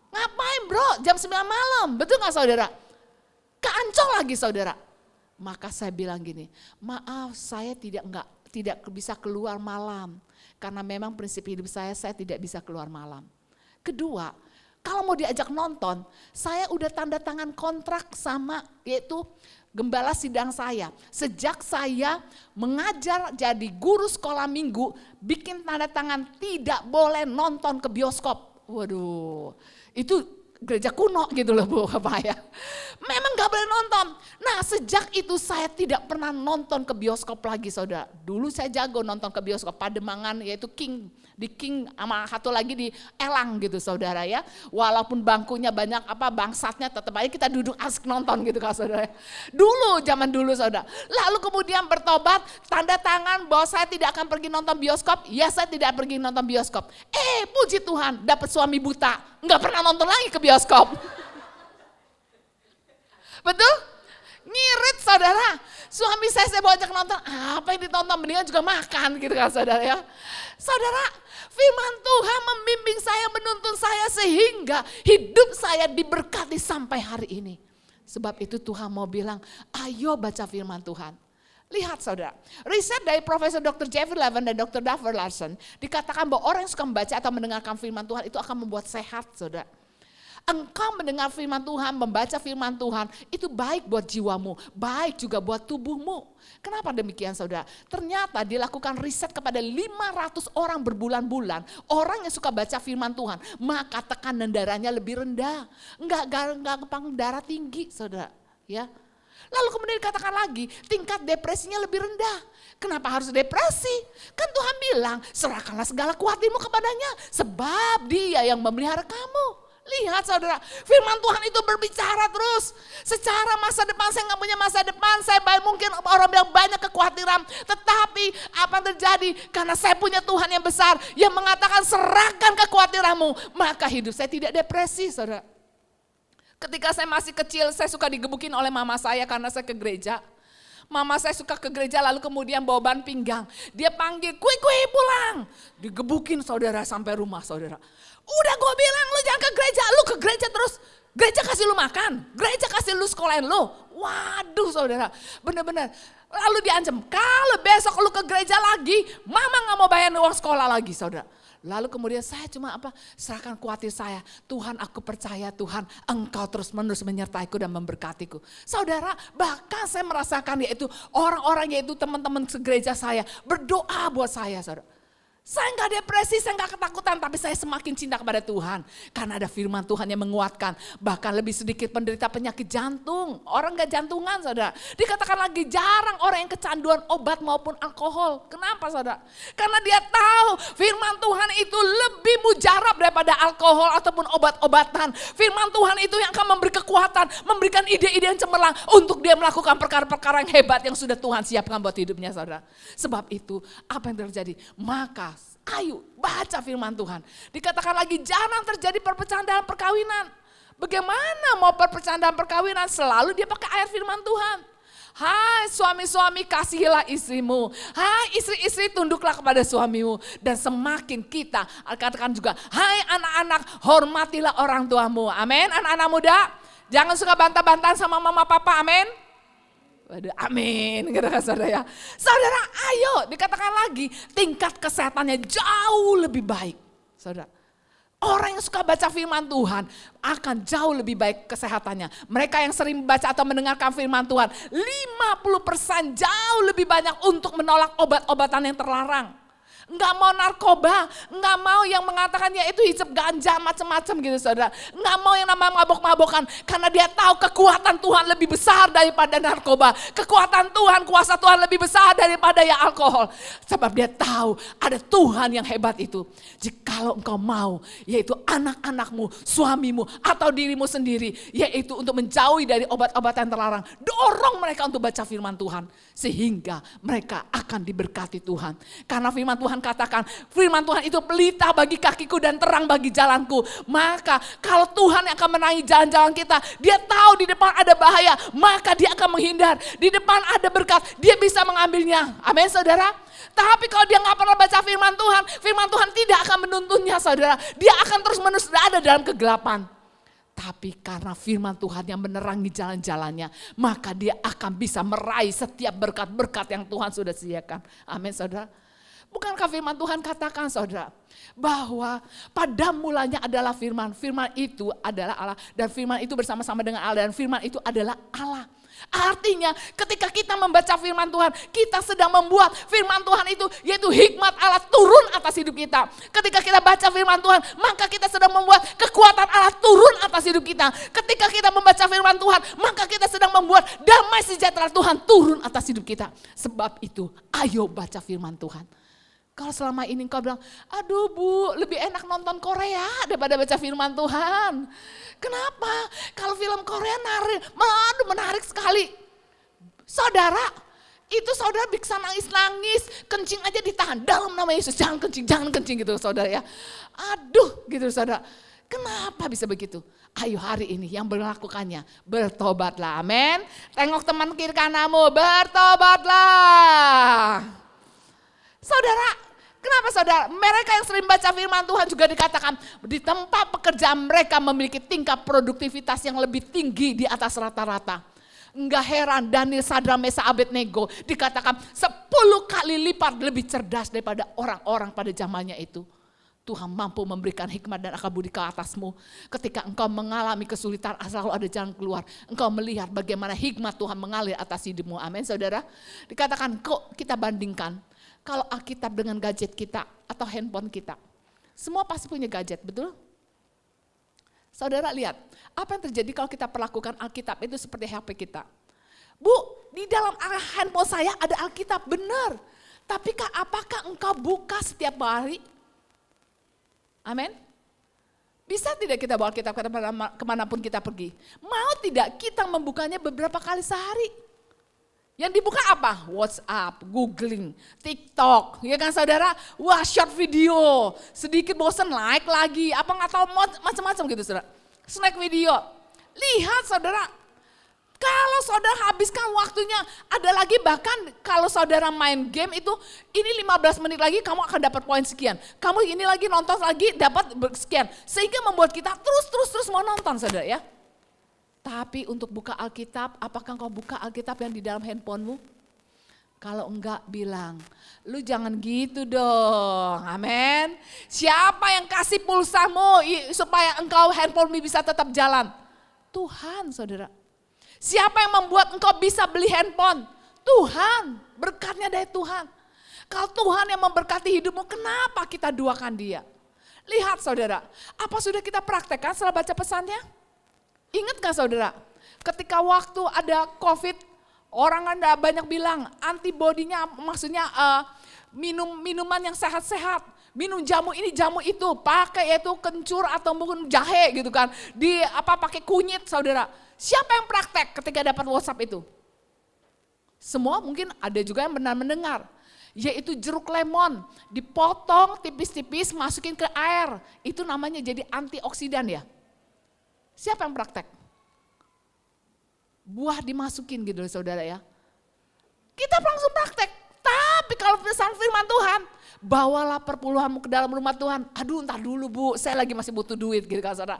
Speaker 4: ngapain bro jam 9 malam, betul gak saudara? Ke Ancol lagi saudara. Maka saya bilang gini, maaf saya tidak bisa keluar malam. Karena memang prinsip hidup saya tidak bisa keluar malam. Kedua, kalau mau diajak nonton, saya udah tanda tangan kontrak sama yaitu gembala sidang saya. Sejak saya mengajar jadi guru sekolah minggu, bikin tanda tangan tidak boleh nonton ke bioskop. Waduh, itu gereja kuno gitu loh Bu Bapak ya. Memang gak boleh nonton. Nah sejak itu saya tidak pernah nonton ke bioskop lagi saudara. Dulu saya jago nonton ke bioskop Pademangan yaitu King. Di King sama satu lagi di Elang gitu saudara ya. Walaupun bangkunya banyak bangsatnya tetap aja kita duduk asik nonton gitu kan saudara. Dulu zaman dulu saudara. Lalu kemudian bertobat tanda tangan bahwa saya tidak akan pergi nonton bioskop. Ya saya tidak pergi nonton bioskop. Puji Tuhan dapat suami buta. Nggak pernah nonton lagi ke bioskop. Betul? Ngirit saudara. Suami saya bawa ajak nonton. Apa yang ditonton mendingan juga makan gitu kan saudara ya. Saudara, firman Tuhan membimbing saya, menuntun saya sehingga hidup saya diberkati sampai hari ini. Sebab itu Tuhan mau bilang, ayo baca firman Tuhan. Lihat saudara, riset dari Profesor Dr. Jeffrey Levin dan Dr. David Larson dikatakan bahwa orang yang suka membaca atau mendengarkan firman Tuhan itu akan membuat sehat saudara. Engkau mendengar firman Tuhan, membaca firman Tuhan, itu baik buat jiwamu, baik juga buat tubuhmu. Kenapa demikian saudara? Ternyata dilakukan riset kepada 500 orang berbulan-bulan, orang yang suka baca firman Tuhan, maka tekanan darahnya lebih rendah. Enggak gampang darah tinggi saudara. Ya. Lalu kemudian dikatakan lagi, tingkat depresinya lebih rendah. Kenapa harus depresi? Kan Tuhan bilang, serahkanlah segala kuatirmu kepadanya, sebab Dia yang memelihara kamu. Lihat saudara, firman Tuhan itu berbicara terus. Secara masa depan, saya gak punya masa depan, saya mungkin orang bilang banyak kekhawatiran. Tetapi apa yang terjadi? Karena saya punya Tuhan yang besar, yang mengatakan serahkan kekhawatiranmu, maka hidup saya tidak depresi saudara. Ketika saya masih kecil, saya suka digebukin oleh mama saya karena saya ke gereja. Mama saya suka ke gereja lalu kemudian bawa ban pinggang. Dia panggil, kui pulang. Digebukin saudara sampai rumah saudara. Udah gue bilang lu jangan ke gereja terus. Gereja kasih lu makan, gereja kasih lu sekolahin lu. Waduh saudara, bener-bener. Lalu diancam, kalau besok lu ke gereja lagi, mama gak mau bayar uang sekolah lagi saudara. Lalu kemudian saya cuma serahkan kuatir saya. Tuhan aku percaya Tuhan engkau terus menerus menyertaiku dan memberkatiku. Saudara bahkan saya merasakan yaitu orang-orang yaitu teman-teman segereja saya berdoa buat saya saudara. Saya enggak depresi, saya enggak ketakutan, tapi saya semakin cinta kepada Tuhan. Karena ada firman Tuhan yang menguatkan, bahkan lebih sedikit penderita penyakit jantung. Orang enggak jantungan saudara. Dikatakan lagi jarang orang yang kecanduan obat maupun alkohol. Kenapa saudara? Karena dia tahu firman Tuhan itu lebih mujarab daripada alkohol ataupun obat-obatan. Firman Tuhan itu yang akan memberi kekuatan, memberikan ide-ide yang cemerlang untuk dia melakukan perkara-perkara yang hebat yang sudah Tuhan siapkan buat hidupnya saudara. Sebab itu apa yang terjadi? Maka ayo baca firman Tuhan. Dikatakan lagi jarang terjadi perpecahan dalam perkawinan. Bagaimana mau perpecahan dalam perkawinan? Selalu dia pakai ayat firman Tuhan. Hai suami-suami kasihilah istrimu. Hai istri-istri tunduklah kepada suamimu. Dan semakin kita katakan juga, hai anak-anak hormatilah orang tuamu. Amin. Anak-anak muda jangan suka bantah-bantahan sama mama papa. Amin. Waduh, amin, kata saudara ya. Saudara, ayo dikatakan lagi tingkat kesehatannya jauh lebih baik. Saudara, orang yang suka baca firman Tuhan akan jauh lebih baik kesehatannya. Mereka yang sering baca atau mendengarkan firman Tuhan 50% jauh lebih banyak untuk menolak obat-obatan yang terlarang. Enggak mau narkoba, enggak mau yang mengatakan ya itu hisap ganja macam-macam gitu saudara. Enggak mau yang namanya mabok-mabokan karena dia tahu kekuatan Tuhan lebih besar daripada narkoba. Kekuatan Tuhan, kuasa Tuhan lebih besar daripada ya alkohol. Sebab dia tahu ada Tuhan yang hebat itu. Jikalau engkau mau yaitu anak-anakmu, suamimu atau dirimu sendiri yaitu untuk menjauhi dari obat-obatan terlarang. Dorong mereka untuk baca firman Tuhan sehingga mereka akan diberkati Tuhan. Karena firman Tuhan katakan, firman Tuhan itu pelita bagi kakiku dan terang bagi jalanku. Maka kalau Tuhan yang akan menerangi jalan-jalan kita, dia tahu di depan ada bahaya, maka dia akan menghindar. Di depan ada berkat, dia bisa mengambilnya. Amin saudara. Tapi kalau dia gak pernah baca firman Tuhan tidak akan menuntunnya saudara. Dia akan terus-menerus ada dalam kegelapan. Tapi karena firman Tuhan yang menerangi jalan-jalannya, maka dia akan bisa meraih setiap berkat-berkat yang Tuhan sudah sediakan. Amin saudara. Bukankah firman Tuhan katakan saudara, bahwa pada mulanya adalah firman, firman itu adalah Allah, dan firman itu bersama-sama dengan Allah, dan firman itu adalah Allah. Artinya ketika kita membaca firman Tuhan, kita sedang membuat firman Tuhan itu yaitu hikmat Allah turun atas hidup kita. Ketika kita baca firman Tuhan, maka kita sedang membuat kekuatan Allah turun atas hidup kita. Ketika kita membaca firman Tuhan, maka kita sedang membuat damai sejahtera Tuhan turun atas hidup kita. Sebab itu, ayo baca firman Tuhan. Kalau selama ini engkau bilang, aduh Bu, lebih enak nonton Korea daripada baca firman Tuhan. Kenapa? Kalau film Korea menarik sekali. Saudara, itu saudara bisa nangis-nangis, kencing aja ditahan. Dalam nama Yesus, jangan kencing gitu saudara ya. Aduh gitu saudara. Kenapa bisa begitu? Ayo hari ini yang melakukannya, bertobatlah, amin. Tengok teman kiri kananmu, bertobatlah. Saudara, Kenapa saudara? Mereka yang sering baca firman Tuhan juga dikatakan di tempat pekerjaan mereka memiliki tingkat produktivitas yang lebih tinggi di atas rata-rata. Enggak heran Daniel, Sadrak, Mesak, Abednego dikatakan 10 kali lipat lebih cerdas daripada orang-orang pada zamannya itu. Tuhan mampu memberikan hikmat dan akal budi ke atasmu. Ketika engkau mengalami kesulitan, selalu ada jalan keluar. Engkau melihat bagaimana hikmat Tuhan mengalir atas hidupmu. Amin saudara. Dikatakan kok kita bandingkan. Kalau Alkitab dengan gadget kita atau handphone kita. Semua pasti punya gadget, betul? Saudara lihat, apa yang terjadi kalau kita perlakukan Alkitab itu seperti HP kita. Bu, di dalam handphone saya ada Alkitab, benar. Tapi apakah engkau buka setiap hari? Amin. Bisa tidak kita bawa Alkitab kemanapun kita pergi? Mau tidak kita membukanya beberapa kali sehari? Yang dibuka apa? WhatsApp, googling, TikTok, ya kan saudara? Wah, short video, sedikit bosan like lagi, apa nggak tahu macam-macam gitu saudara. Snack video, lihat saudara. Kalau saudara habiskan waktunya, ada lagi bahkan kalau saudara main game itu, ini 15 menit lagi kamu akan dapat poin sekian. Kamu ini lagi nonton lagi dapat sekian. Sehingga membuat kita terus mau nonton saudara ya. Tapi untuk buka Alkitab, apakah kau buka Alkitab yang di dalam handphonemu? Kalau enggak bilang, lu jangan gitu dong, amin. Siapa yang kasih pulsamu supaya engkau handphonemu bisa tetap jalan? Tuhan saudara. Siapa yang membuat engkau bisa beli handphone? Tuhan, berkatnya dari Tuhan. Kalau Tuhan yang memberkati hidupmu, kenapa kita duakan dia? Lihat saudara, apa sudah kita praktekkan setelah baca pesannya? Ingat gak saudara, ketika waktu ada COVID, orang Anda banyak bilang antibodinya maksudnya minuman yang sehat-sehat. Minum jamu ini, jamu itu, pakai yaitu kencur atau mungkin jahe gitu kan. Pakai kunyit saudara. Siapa yang praktek ketika dapat WhatsApp itu? Semua mungkin ada juga yang benar mendengar. Yaitu jeruk lemon, dipotong tipis-tipis, masukin ke air. Itu namanya jadi antioksidan ya. Siapa yang praktek? Buah dimasukin gitu saudara ya. Kita langsung praktek. Tapi kalau pesan firman Tuhan, bawalah perpuluhanmu ke dalam rumah Tuhan. Aduh entar dulu bu, saya lagi masih butuh duit gitu kan saudara.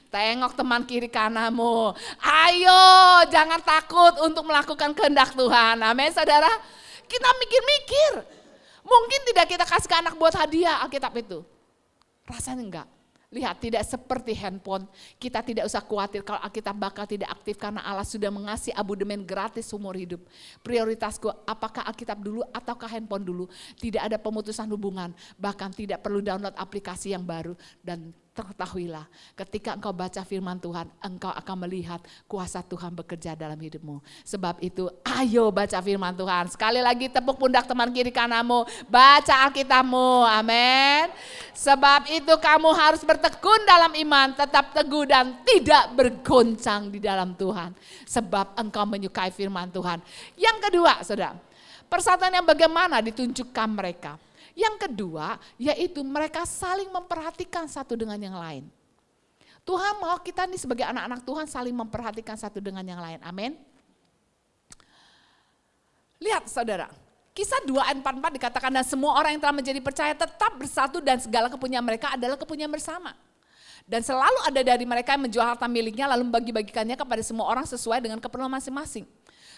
Speaker 4: Tengok teman kiri kananmu. Ayo jangan takut untuk melakukan kehendak Tuhan. Amin saudara. Kita mikir-mikir. Mungkin tidak kita kasih ke anak buat hadiah Alkitab itu. Rasanya enggak. Lihat, tidak seperti handphone, kita tidak usah khawatir kalau Alkitab bakal tidak aktif karena Allah sudah mengasih abodemen gratis seumur hidup. Prioritasku, apakah Alkitab dulu ataukah handphone dulu? Tidak ada pemutusan hubungan, bahkan tidak perlu download aplikasi yang baru. Dan ketahuilah, ketika engkau baca firman Tuhan, engkau akan melihat kuasa Tuhan bekerja dalam hidupmu. Sebab itu, ayo baca firman Tuhan. Sekali lagi tepuk pundak teman kiri kananmu, baca Alkitabmu, amin. Sebab itu kamu harus bertekun dalam iman, tetap teguh dan tidak bergoncang di dalam Tuhan. Sebab engkau menyukai firman Tuhan. Yang kedua, saudara, persatuan yang bagaimana ditunjukkan mereka. Yang kedua, yaitu mereka saling memperhatikan satu dengan yang lain. Tuhan mau kita nih sebagai anak-anak Tuhan saling memperhatikan satu dengan yang lain. Amin. Lihat saudara, Kisah 2 ayat 44 dikatakan dan semua orang yang telah menjadi percaya tetap bersatu dan segala kepunyaan mereka adalah kepunyaan bersama. Dan selalu ada dari mereka yang menjual harta miliknya lalu membagi-bagikannya kepada semua orang sesuai dengan keperluan masing-masing.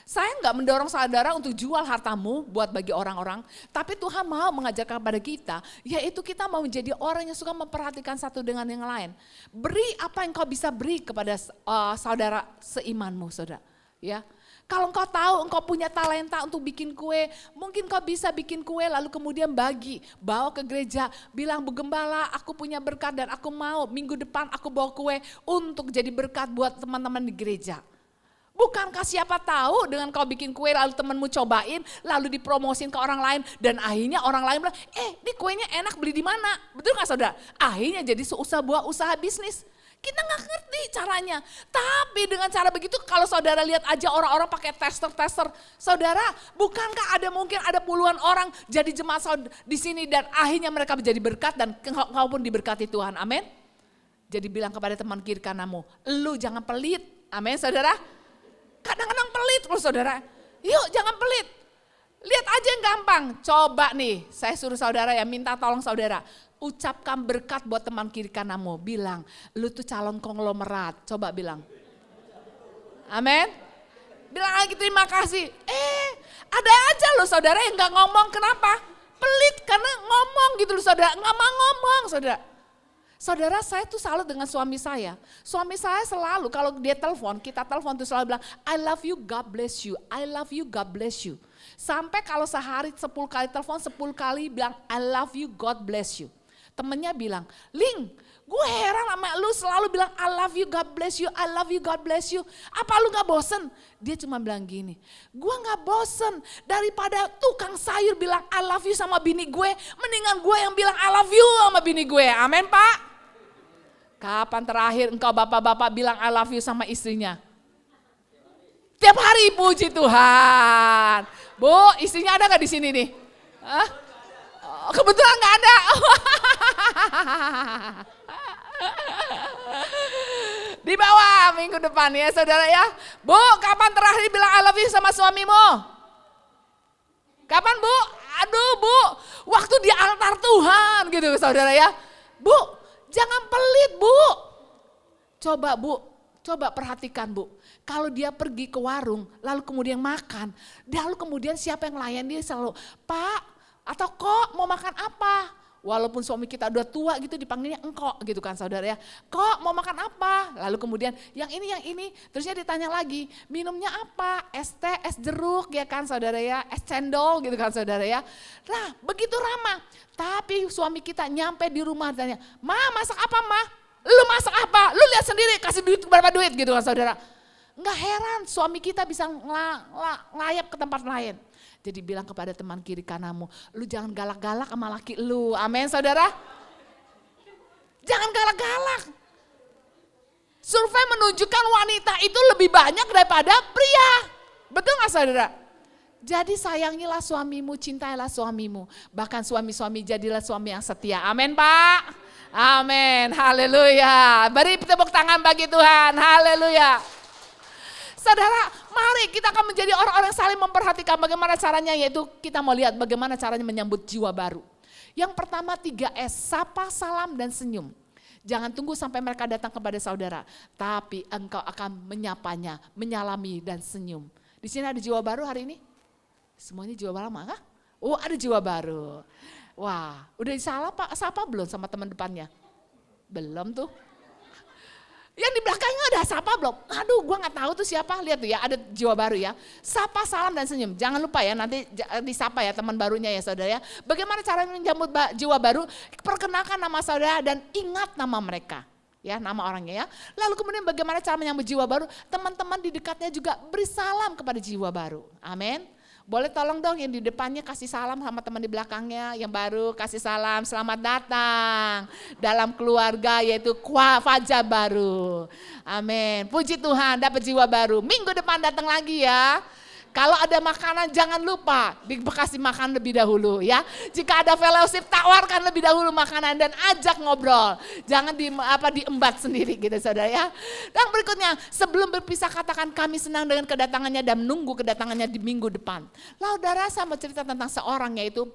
Speaker 4: Saya enggak mendorong saudara untuk jual hartamu buat bagi orang-orang, tapi Tuhan mau mengajarkan kepada kita, yaitu kita mau menjadi orang yang suka memperhatikan satu dengan yang lain. Beri apa yang kau bisa beri kepada saudara seimanmu, saudara. Ya, kalau engkau tahu engkau punya talenta untuk bikin kue, mungkin kau bisa bikin kue lalu kemudian bawa ke gereja, bilang Bu Gembala, aku punya berkat dan aku mau minggu depan aku bawa kue untuk jadi berkat buat teman-teman di gereja. Bukankah siapa tahu dengan kau bikin kue lalu temanmu cobain, lalu dipromosin ke orang lain dan akhirnya orang lain bilang, ini kuenya enak beli di mana? Betul gak saudara? Akhirnya jadi sebuah usaha bisnis. Kita gak ngerti caranya. Tapi dengan cara begitu kalau saudara lihat aja orang-orang pakai tester. Saudara, bukankah mungkin ada puluhan orang jadi jemaat di sini dan akhirnya mereka menjadi berkat dan kau pun diberkati Tuhan. Amin. Jadi bilang kepada teman kiri kananmu, lu jangan pelit. Amin saudara. Kadang-kadang pelit loh saudara. Yuk jangan pelit. Lihat aja yang gampang. Coba nih, saya suruh saudara ya, minta tolong saudara. Ucapkan berkat buat teman kiri kananmu. Bilang, lu tuh calon konglomerat. Coba bilang. Amin. Bilang lagi terima kasih. Ada aja loh saudara yang gak ngomong. Kenapa? Pelit karena ngomong gitu loh saudara. Gak mau ngomong saudara. Saudara, saya tuh salut dengan suami saya. Suami saya selalu kalau dia telepon, kita telepon tuh selalu bilang, I love you, God bless you. I love you, God bless you. Sampai kalau sehari 10 kali telepon, 10 kali bilang, I love you, God bless you. Temennya bilang, Ling, gue heran sama lu selalu bilang, I love you, God bless you, I love you, God bless you. Apa lu gak bosen? Dia cuma bilang gini, gue gak bosen. Daripada tukang sayur bilang, I love you sama bini gue, mendingan gue yang bilang, I love you sama bini gue. Amin Pak? Kapan terakhir engkau bapak-bapak bilang I love you sama istrinya? Tiap hari, puji Tuhan. Bu, istrinya ada gak di sini nih? Hah? Oh, kebetulan gak ada. Di bawah minggu depan ya saudara ya. Bu, kapan terakhir bilang I love you sama suamimu? Kapan Bu? Aduh Bu, waktu di altar Tuhan gitu saudara ya. Bu, jangan pelit Bu. Coba Bu, coba perhatikan Bu. Kalau dia pergi ke warung, lalu kemudian makan. Lalu kemudian siapa yang layan dia selalu, Pak atau Kok mau makan apa? Walaupun suami kita udah tua gitu dipanggilnya engkok gitu kan saudara ya. Kok mau makan apa? Lalu kemudian yang ini. Terusnya ditanya lagi, minumnya apa? Es teh, es jeruk ya kan saudara ya. Es cendol gitu kan saudara ya. Nah begitu ramah. Tapi suami kita nyampe di rumah tanya, Ma masak apa Ma? Lu masak apa? Lu lihat sendiri kasih duit berapa duit gitu kan saudara. Nggak heran suami kita bisa ngelayap ke tempat lain. Jadi bilang kepada teman kiri kananmu, lu jangan galak-galak sama laki lu. Amin saudara. Jangan galak-galak. Survei menunjukkan wanita itu lebih banyak daripada pria. Betul gak saudara? Jadi sayangilah suamimu, cintailah suamimu. Bahkan suami-suami jadilah suami yang setia. Amin Pak. Amin. Haleluya. Beri tepuk tangan bagi Tuhan. Haleluya. Saudara, mari kita akan menjadi orang-orang yang saling memperhatikan bagaimana caranya, yaitu kita mau lihat bagaimana caranya menyambut jiwa baru. Yang pertama 3S, sapa, salam, dan senyum. Jangan tunggu sampai mereka datang kepada saudara, tapi engkau akan menyapanya, menyalami, dan senyum. Di sini ada jiwa baru hari ini? Semuanya jiwa baru lama kah? Oh ada jiwa baru. Wah, udah sapa belum sama teman depannya? Belum tuh. Yang di belakangnya ada sapa belum? Aduh gue gak tahu tuh siapa, lihat tuh ya ada jiwa baru ya. Sapa, salam dan senyum, jangan lupa ya nanti disapa ya teman barunya ya saudara ya. Bagaimana cara menyambut jiwa baru? Perkenalkan nama saudara dan ingat nama mereka. Ya nama orangnya ya. Lalu kemudian bagaimana cara menyambut jiwa baru? Teman-teman di dekatnya juga beri salam kepada jiwa baru. Amin. Boleh tolong dong yang di depannya kasih salam sama teman di belakangnya yang baru, kasih salam selamat datang dalam keluarga yaitu Fajar baru. Amin. Puji Tuhan dapat jiwa baru. Minggu depan datang lagi ya. Kalau ada makanan jangan lupa dikasih makan lebih dahulu ya. Jika ada fellowship tawarkan lebih dahulu makanan dan ajak ngobrol. Jangan diembat sendiri gitu saudara ya. Dan berikutnya sebelum berpisah katakan kami senang dengan kedatangannya dan menunggu kedatangannya di minggu depan. Lalu saudara saya mau cerita tentang seorang yaitu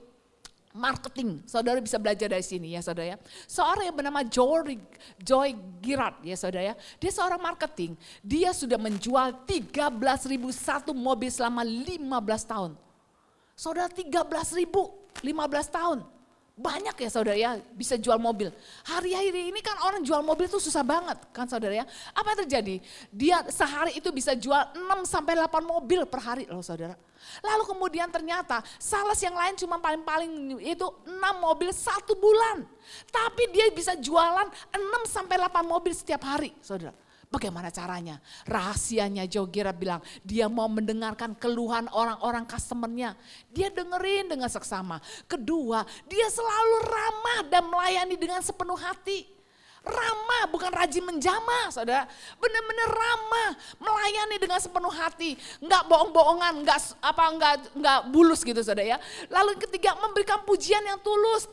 Speaker 4: marketing. Saudara bisa belajar dari sini ya saudara ya. Seorang yang bernama Joy Girard ya saudara ya. Dia seorang marketing. Dia sudah menjual 13.001 mobil selama 15 tahun. Saudara 13.000, 15 tahun. Banyak ya saudara ya bisa jual mobil. Hari-hari ini kan orang jual mobil itu susah banget kan saudara ya. Apa yang terjadi? Dia sehari itu bisa jual 6-8 mobil per hari loh saudara. Lalu kemudian ternyata sales yang lain cuma paling-paling itu 6 mobil 1 bulan. Tapi dia bisa jualan 6-8 mobil setiap hari saudara. Bagaimana caranya? Rahasianya Joy Girard bilang dia mau mendengarkan keluhan orang-orang customernya. Dia dengerin dengan seksama. Kedua dia selalu ramah dan melayani dengan sepenuh hati. Ramah, bukan rajin menjamah, saudara. Benar-benar ramah, melayani dengan sepenuh hati, nggak bohong-bohongan, nggak bulus gitu, saudara ya. Lalu yang ketiga, memberikan pujian yang tulus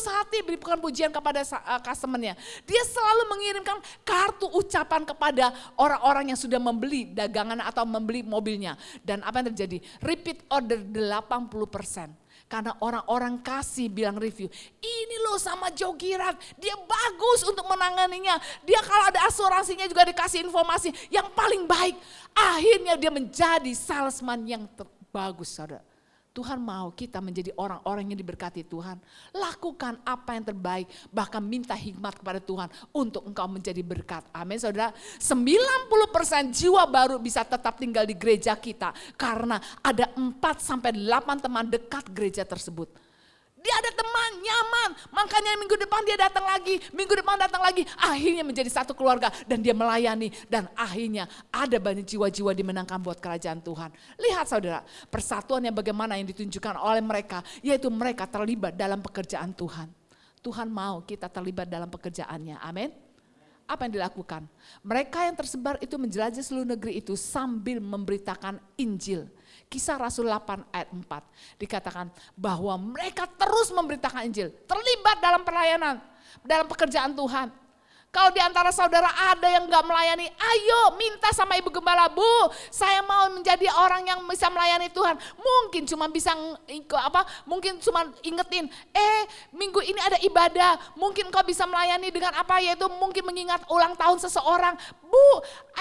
Speaker 4: hati, berikan pujian kepada customer-nya. Dia selalu mengirimkan kartu ucapan kepada orang-orang yang sudah membeli dagangan atau membeli mobilnya. Dan apa yang terjadi? Repeat order 80%. Karena orang-orang kasih bilang review, ini loh sama Joe Girard, dia bagus untuk menanganinya. Dia kalau ada asuransinya juga dikasih informasi yang paling baik. Akhirnya dia menjadi salesman yang terbagus, saudara. Tuhan mau kita menjadi orang-orang yang diberkati Tuhan. Lakukan apa yang terbaik, bahkan minta hikmat kepada Tuhan untuk engkau menjadi berkat. Amin, saudara. 90% jiwa baru bisa tetap tinggal di gereja kita karena ada 4-8 teman dekat gereja tersebut. Dia ada teman, nyaman, makanya minggu depan dia datang lagi, minggu depan datang lagi. Akhirnya menjadi satu keluarga dan dia melayani. Dan akhirnya ada banyak jiwa-jiwa dimenangkan buat kerajaan Tuhan. Lihat saudara, persatuan yang bagaimana yang ditunjukkan oleh mereka, yaitu mereka terlibat dalam pekerjaan Tuhan. Tuhan mau kita terlibat dalam pekerjaannya, amin. Apa yang dilakukan? Mereka yang tersebar itu menjelajah seluruh negeri itu sambil memberitakan Injil. Kisah Rasul 8 ayat 4 dikatakan bahwa mereka terus memberitakan Injil, terlibat dalam pelayanan, dalam pekerjaan Tuhan. Kalau di antara saudara ada yang gak melayani, ayo minta sama ibu gembala, Bu, saya mau menjadi orang yang bisa melayani Tuhan. Mungkin cuma bisa mungkin cuma ingetin, minggu ini ada ibadah, mungkin kau bisa melayani dengan apa, yaitu mungkin mengingat ulang tahun seseorang. Bu,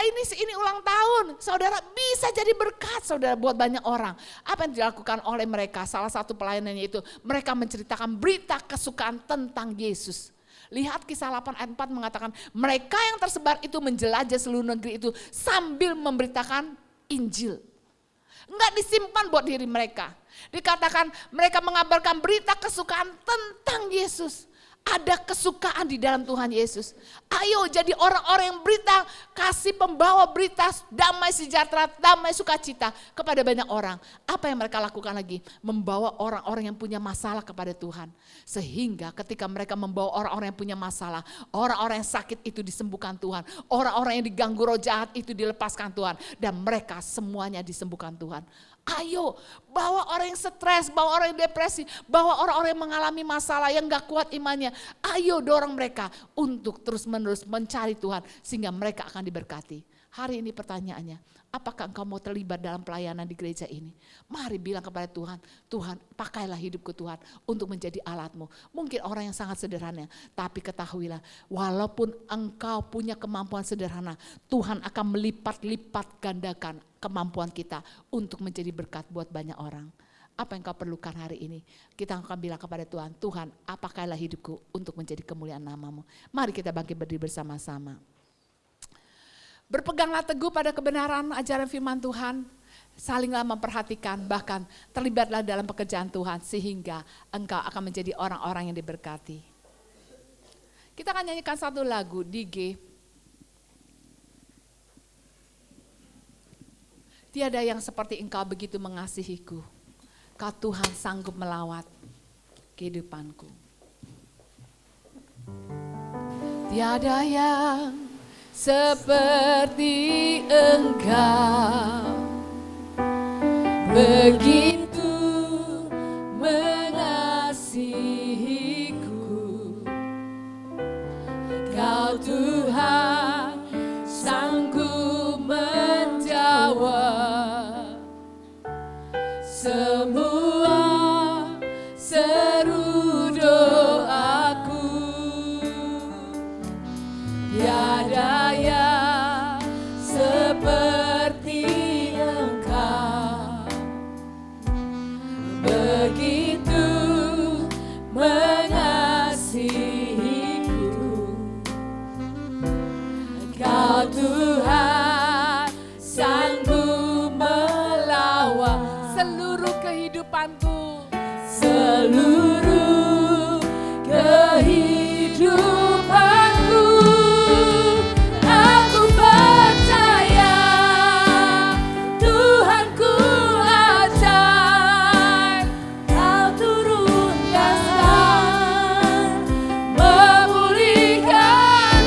Speaker 4: ini ulang tahun, saudara bisa jadi berkat saudara buat banyak orang. Apa yang dilakukan oleh mereka? Salah satu pelayanannya itu mereka menceritakan berita kesukaan tentang Yesus. Lihat Kisah 8 ayat 4 mengatakan mereka yang tersebar itu menjelajah seluruh negeri itu sambil memberitakan Injil. Enggak disimpan buat diri mereka. Dikatakan mereka mengabarkan berita kesukaan tentang Yesus. Ada kesukaan di dalam Tuhan Yesus. Ayo jadi orang-orang yang berita, kasih pembawa berita damai sejahtera, damai sukacita kepada banyak orang. Apa yang mereka lakukan lagi? Membawa orang-orang yang punya masalah kepada Tuhan. Sehingga ketika mereka membawa orang-orang yang punya masalah, orang-orang yang sakit itu disembuhkan Tuhan. Orang-orang yang diganggu roh jahat itu dilepaskan Tuhan. Dan mereka semuanya disembuhkan Tuhan. Ayo bawa orang yang stres, bawa orang yang depresi, bawa orang-orang yang mengalami masalah yang gak kuat imannya. Ayo dorong mereka untuk terus-menerus mencari Tuhan sehingga mereka akan diberkati. Hari ini pertanyaannya, apakah engkau mau terlibat dalam pelayanan di gereja ini? Mari bilang kepada Tuhan, Tuhan pakailah hidupku Tuhan untuk menjadi alatmu. Mungkin orang yang sangat sederhana, tapi ketahuilah walaupun engkau punya kemampuan sederhana, Tuhan akan melipat-lipat gandakan kemampuan kita untuk menjadi berkat buat banyak orang. Apa yang kau perlukan hari ini? Kita akan bilang kepada Tuhan, Tuhan pakailah hidupku untuk menjadi kemuliaan nama-Mu. Mari kita bangkit berdiri bersama-sama. Berpeganglah teguh pada kebenaran ajaran firman Tuhan, salinglah memperhatikan, bahkan terlibatlah dalam pekerjaan Tuhan sehingga engkau akan menjadi orang-orang yang diberkati. Kita akan nyanyikan satu lagu di G. Tiada yang seperti engkau begitu mengasihiku, kau Tuhan sanggup melawat kehidupanku. Tiada yang seperti engkau begitu mengasihiku, kau Tuhan sanggup menjawab semua seru doaku. Tiada yang seperti engkau begitu mengasihiku, kau Tuhan sanggup melawat seluruh kehidupanku, seluruh kehidupanku. Aku percaya Tuhanku ajaib, kau turun kasih memulihkan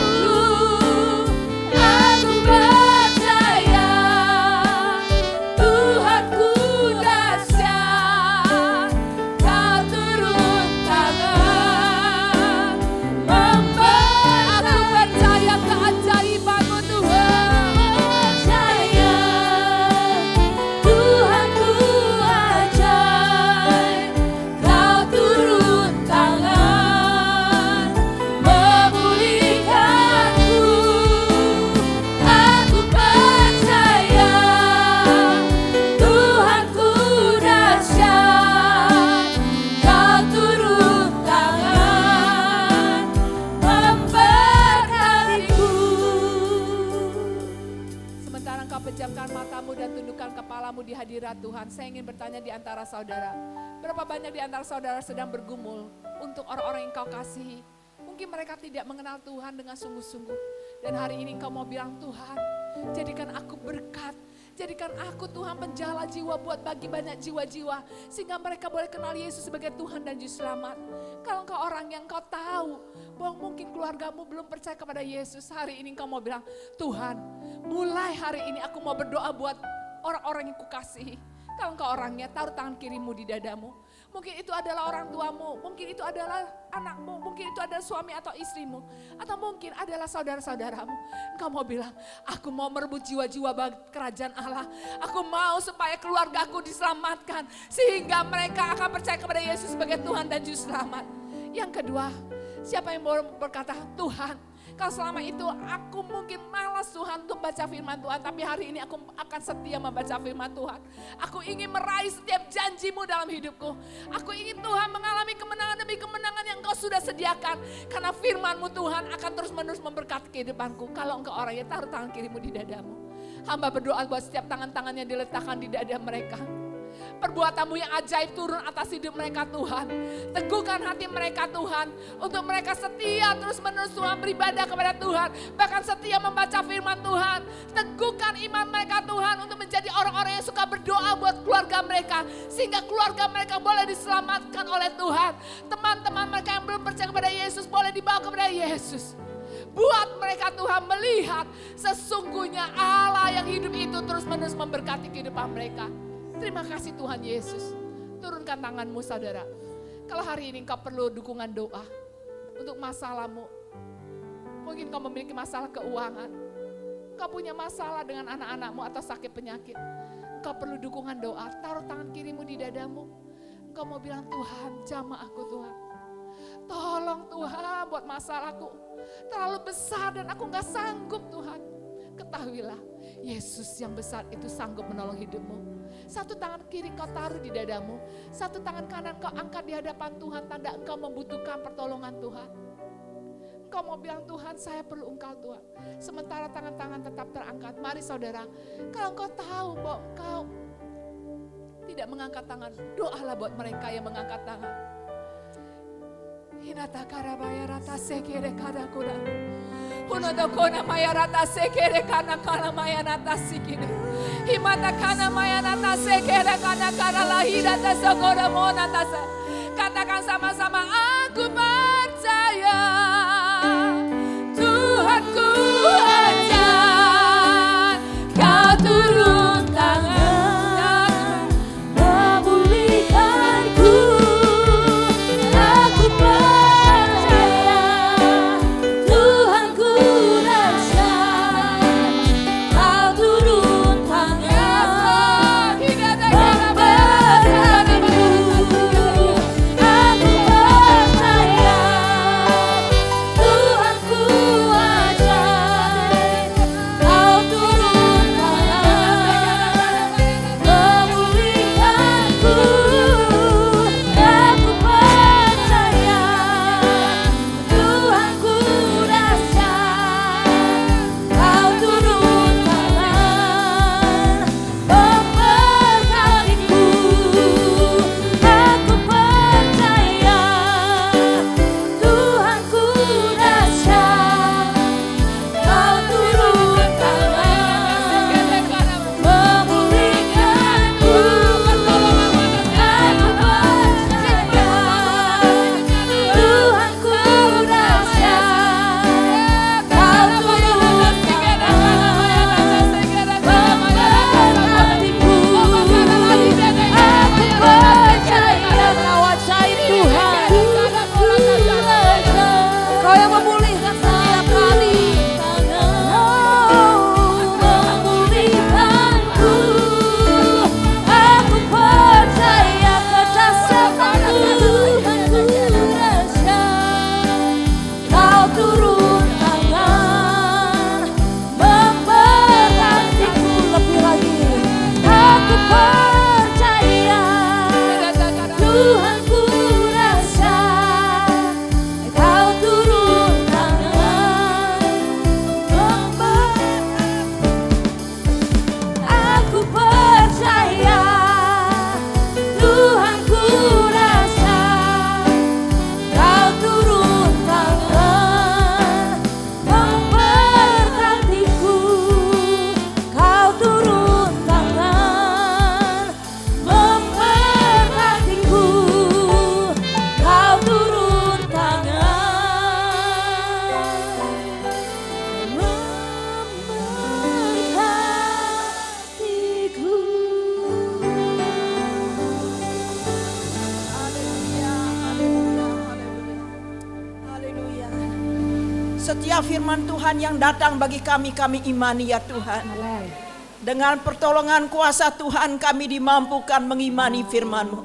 Speaker 4: engkau pejamkan matamu dan tundukkan kepalamu di hadirat Tuhan. Saya ingin bertanya di antara saudara, berapa banyak di antara saudara sedang bergumul untuk orang-orang yang engkau kasihi? Mungkin mereka tidak mengenal Tuhan dengan sungguh-sungguh. Dan hari ini engkau mau bilang, Tuhan, jadikan aku berkat. Jadikan aku Tuhan penjala jiwa buat bagi banyak jiwa-jiwa. Sehingga mereka boleh kenal Yesus sebagai Tuhan dan Juru Selamat. Kalau engkau orang yang engkau tahu bahwa mungkin keluargamu belum percaya kepada Yesus. Hari ini engkau mau bilang, Tuhan, mulai hari ini aku mau berdoa buat orang-orang yang kukasihi. Kalau engkau orangnya, taruh tangan kirimu di dadamu. Mungkin itu adalah orang tuamu, mungkin itu adalah anakmu, mungkin itu adalah suami atau istrimu. Atau mungkin adalah saudara-saudaramu. Engkau mau bilang, aku mau merebut jiwa-jiwa bagi kerajaan Allah. Aku mau supaya keluargaku diselamatkan. Sehingga mereka akan percaya kepada Yesus sebagai Tuhan dan Juru Selamat. Yang kedua, siapa yang mau berkata, Tuhan, kalau selama itu aku mungkin malas Tuhan untuk baca firman Tuhan. Tapi hari ini aku akan setia membaca firman Tuhan. Aku ingin meraih setiap janjimu dalam hidupku. Aku ingin Tuhan mengalami kemenangan demi kemenangan yang Engkau sudah sediakan. Karena firman-Mu Tuhan akan terus-menerus memberkati kehidupanku. Kalau engkau orangnya, taruh tangan kirimu di dadamu. Hamba berdoa buat setiap tangan-tangan yang diletakkan di dada mereka. Perbuatanmu yang ajaib turun atas hidup mereka Tuhan. Teguhkan hati mereka Tuhan. Untuk mereka setia terus menerus Tuhan beribadah kepada Tuhan. Bahkan setia membaca firman Tuhan. Teguhkan iman mereka Tuhan untuk menjadi orang-orang yang suka berdoa buat keluarga mereka. Sehingga keluarga mereka boleh diselamatkan oleh Tuhan. Teman-teman mereka yang belum percaya kepada Yesus boleh dibawa kepada Yesus. Buat mereka Tuhan melihat sesungguhnya Allah yang hidup itu terus menerus memberkati kehidupan mereka. Terima kasih Tuhan Yesus. Turunkan tanganmu saudara. Kalau hari ini engkau perlu dukungan doa untuk masalahmu. Mungkin kau memiliki masalah keuangan. Kau punya masalah dengan anak-anakmu atau sakit penyakit. Engkau perlu dukungan doa. Taruh tangan kirimu di dadamu. Engkau mau bilang, Tuhan jamah aku Tuhan. Tolong Tuhan buat masalahku. Terlalu besar dan aku gak sanggup Tuhan. Ketahuilah Yesus yang besar itu sanggup menolong hidupmu. Satu tangan kiri kau taruh di dadamu. Satu tangan kanan kau angkat di hadapan Tuhan. Tanda engkau membutuhkan pertolongan Tuhan. Engkau mau bilang, Tuhan saya perlu engkau Tuhan. Sementara tangan-tangan tetap terangkat. Mari saudara, kalau engkau tahu bahwa engkau tidak mengangkat tangan, doalah buat mereka yang mengangkat tangan. Hinata karabaya rata sekere kada kuda. Hunodo kona maya rata sekere kana kala maya rata sikine. Himata kana maya rata sekere kana kala lahira tasogora mona tasa. Katakan sama-sama, aku percaya Tuhanku ajar. Kau turun tangan memulihkanku. Aku percaya Tuhanku dahsyat. Kau turun tangan memberkatiku. Aku percaya
Speaker 3: setiap firman Tuhan yang datang bagi kami, kami imani ya Tuhan. Dengan pertolongan kuasa Tuhan kami dimampukan mengimani firman-Mu.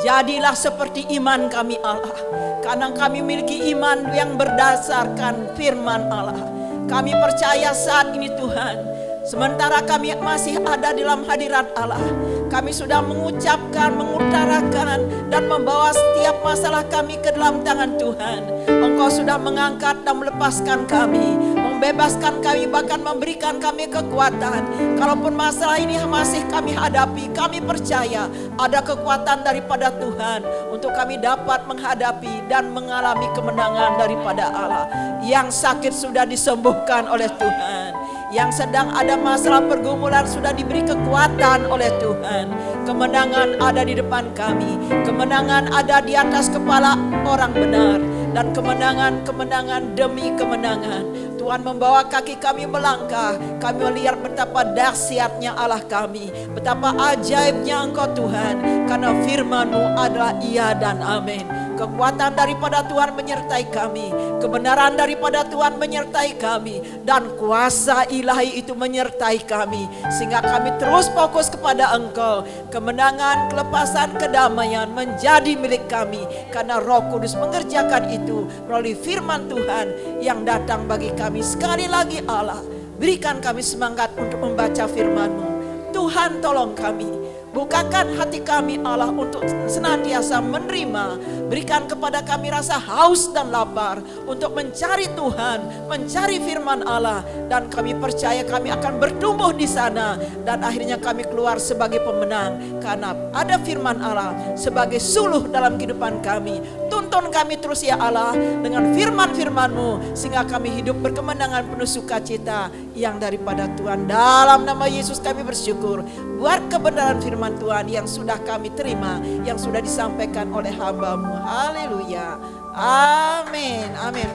Speaker 3: Jadilah seperti iman kami Allah. Karena kami memiliki iman yang berdasarkan firman Allah. Kami percaya saat ini Tuhan, sementara kami masih ada di dalam hadirat Allah, kami sudah mengucapkan, mengutarakan, dan membawa setiap masalah kami ke dalam tangan Tuhan. Engkau sudah mengangkat dan melepaskan kami, membebaskan kami, bahkan memberikan kami kekuatan. Kalaupun masalah ini masih kami hadapi, kami percaya ada kekuatan daripada Tuhan untuk kami dapat menghadapi dan mengalami kemenangan daripada Allah. Yang sakit sudah disembuhkan oleh Tuhan. Yang sedang ada masalah pergumulan sudah diberi kekuatan oleh Tuhan. Kemenangan ada di depan kami. Kemenangan ada di atas kepala orang benar. Dan kemenangan demi kemenangan. Tuhan membawa kaki kami melangkah. Kami melihat betapa dahsyatnya Allah kami. Betapa ajaibnya Engkau Tuhan. Karena firman-Mu adalah iya dan amin. Kekuatan daripada Tuhan menyertai kami. Kebenaran daripada Tuhan menyertai kami. Dan kuasa ilahi itu menyertai kami. Sehingga kami terus fokus kepada Engkau. Kemenangan, kelepasan, kedamaian menjadi milik kami. Karena Roh Kudus mengerjakan itu melalui firman Tuhan yang datang bagi kami. Sekali lagi Allah, berikan kami semangat untuk membaca firman-Mu. Tuhan tolong kami. Bukakan hati kami Allah untuk senantiasa menerima. Berikan kepada kami rasa haus dan lapar untuk mencari Tuhan, mencari firman Allah. Dan kami percaya kami akan bertumbuh di sana. Dan akhirnya kami keluar sebagai pemenang. Karena ada firman Allah sebagai suluh dalam kehidupan kami. Tuntun kami terus ya Allah dengan firman-firman-Mu. Sehingga kami hidup berkemenangan penuh sukacita yang daripada Tuhan. Dalam nama Yesus kami bersyukur. Buat kebenaran firman Tuhan yang sudah kami terima, yang sudah disampaikan oleh hamba-Mu. Haleluya. Amin. Amin.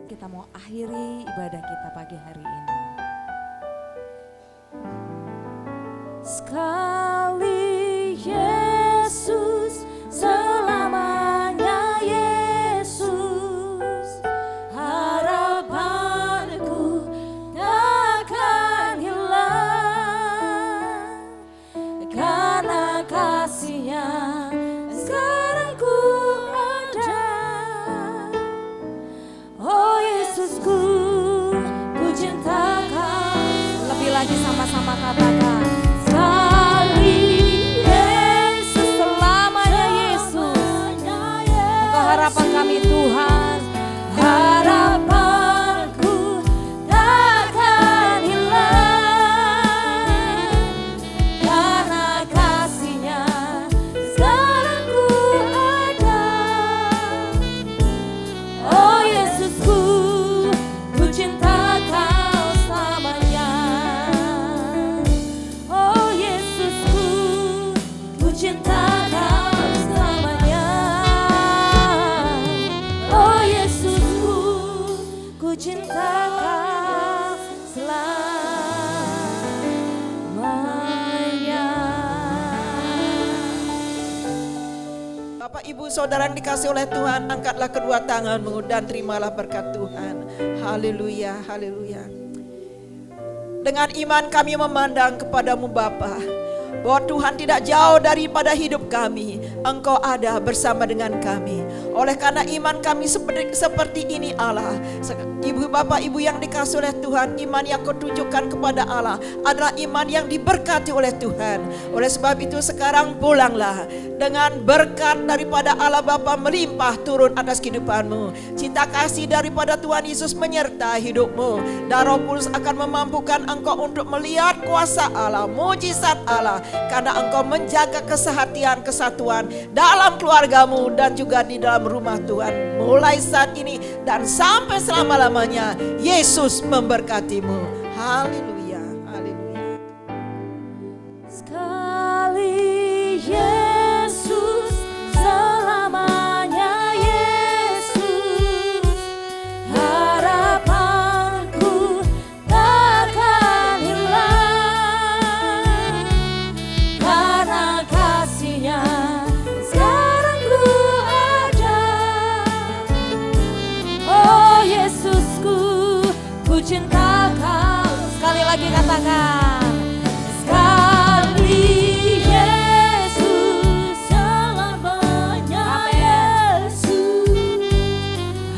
Speaker 1: Kita mau akhiri ibadah kita pagi hari ini. Sekali Yesus, selamanya Yesus, harapanku takkan hilang. Karena kasih-Nya sekarang ku ada. Oh Yesusku, ku cinta Kau. Lebih lagi sama-sama katakan. Sekali Yesus, selamanya Yesus. Engkau harapan kami Tuhan. Harapanku takkan hilang. Karena kasih-Nya sekarang ku ada. Oh Yesusku, ku cinta Kau selamanya. Oh Yesusku, ku cinta Kau selamanya. Oh Yesusku, ku cinta Kau selamanya.
Speaker 3: Bapak Ibu Saudara yang dikasih oleh Tuhan, angkatlah kedua tanganmu dan terimalah berkat Tuhan. Haleluya, haleluya. Dengan iman kami memandang kepadamu Bapa, bahwa Tuhan tidak jauh daripada hidup kami. Engkau ada bersama dengan kami. Oleh karena iman kami seperti ini Allah. Ibu bapak ibu yang dikasih oleh Tuhan, iman yang kau tunjukkan kepada Allah adalah iman yang diberkati oleh Tuhan. Oleh sebab itu sekarang pulanglah dengan berkat daripada Allah Bapa melimpah turun atas kehidupanmu. Cinta kasih daripada Tuhan Yesus menyertai hidupmu. Dan Roh Kudus akan memampukan engkau untuk melihat kuasa Allah, mujizat Allah. Karena engkau menjaga kesehatan, kesatuan dalam keluargamu dan juga di dalam rumah Tuhan. Mulai saat ini dan sampai selama-lamanya, Yesus memberkatimu. Haleluya, haleluya.
Speaker 1: Sekali Yesus, selamanya Yesus, harapanku takkan hilang. Karena kasih-Nya sekarang ku ada. cinta Kau. Sekali lagi katakan, sekali Yesus, selamanya Yesus,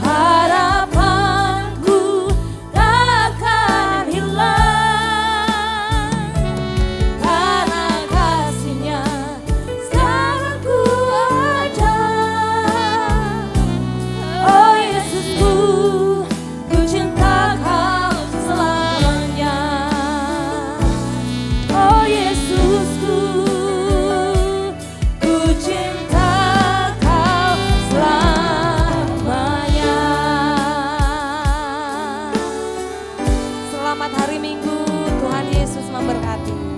Speaker 1: harapanku takkan hilang, karena kasih-Nya sekarang ku ada. Oh Yesusku, ku cinta Kau selamanya. Oh Yesusku, ku cinta Kau selamanya. Selamat hari Minggu, Tuhan Yesus memberkati.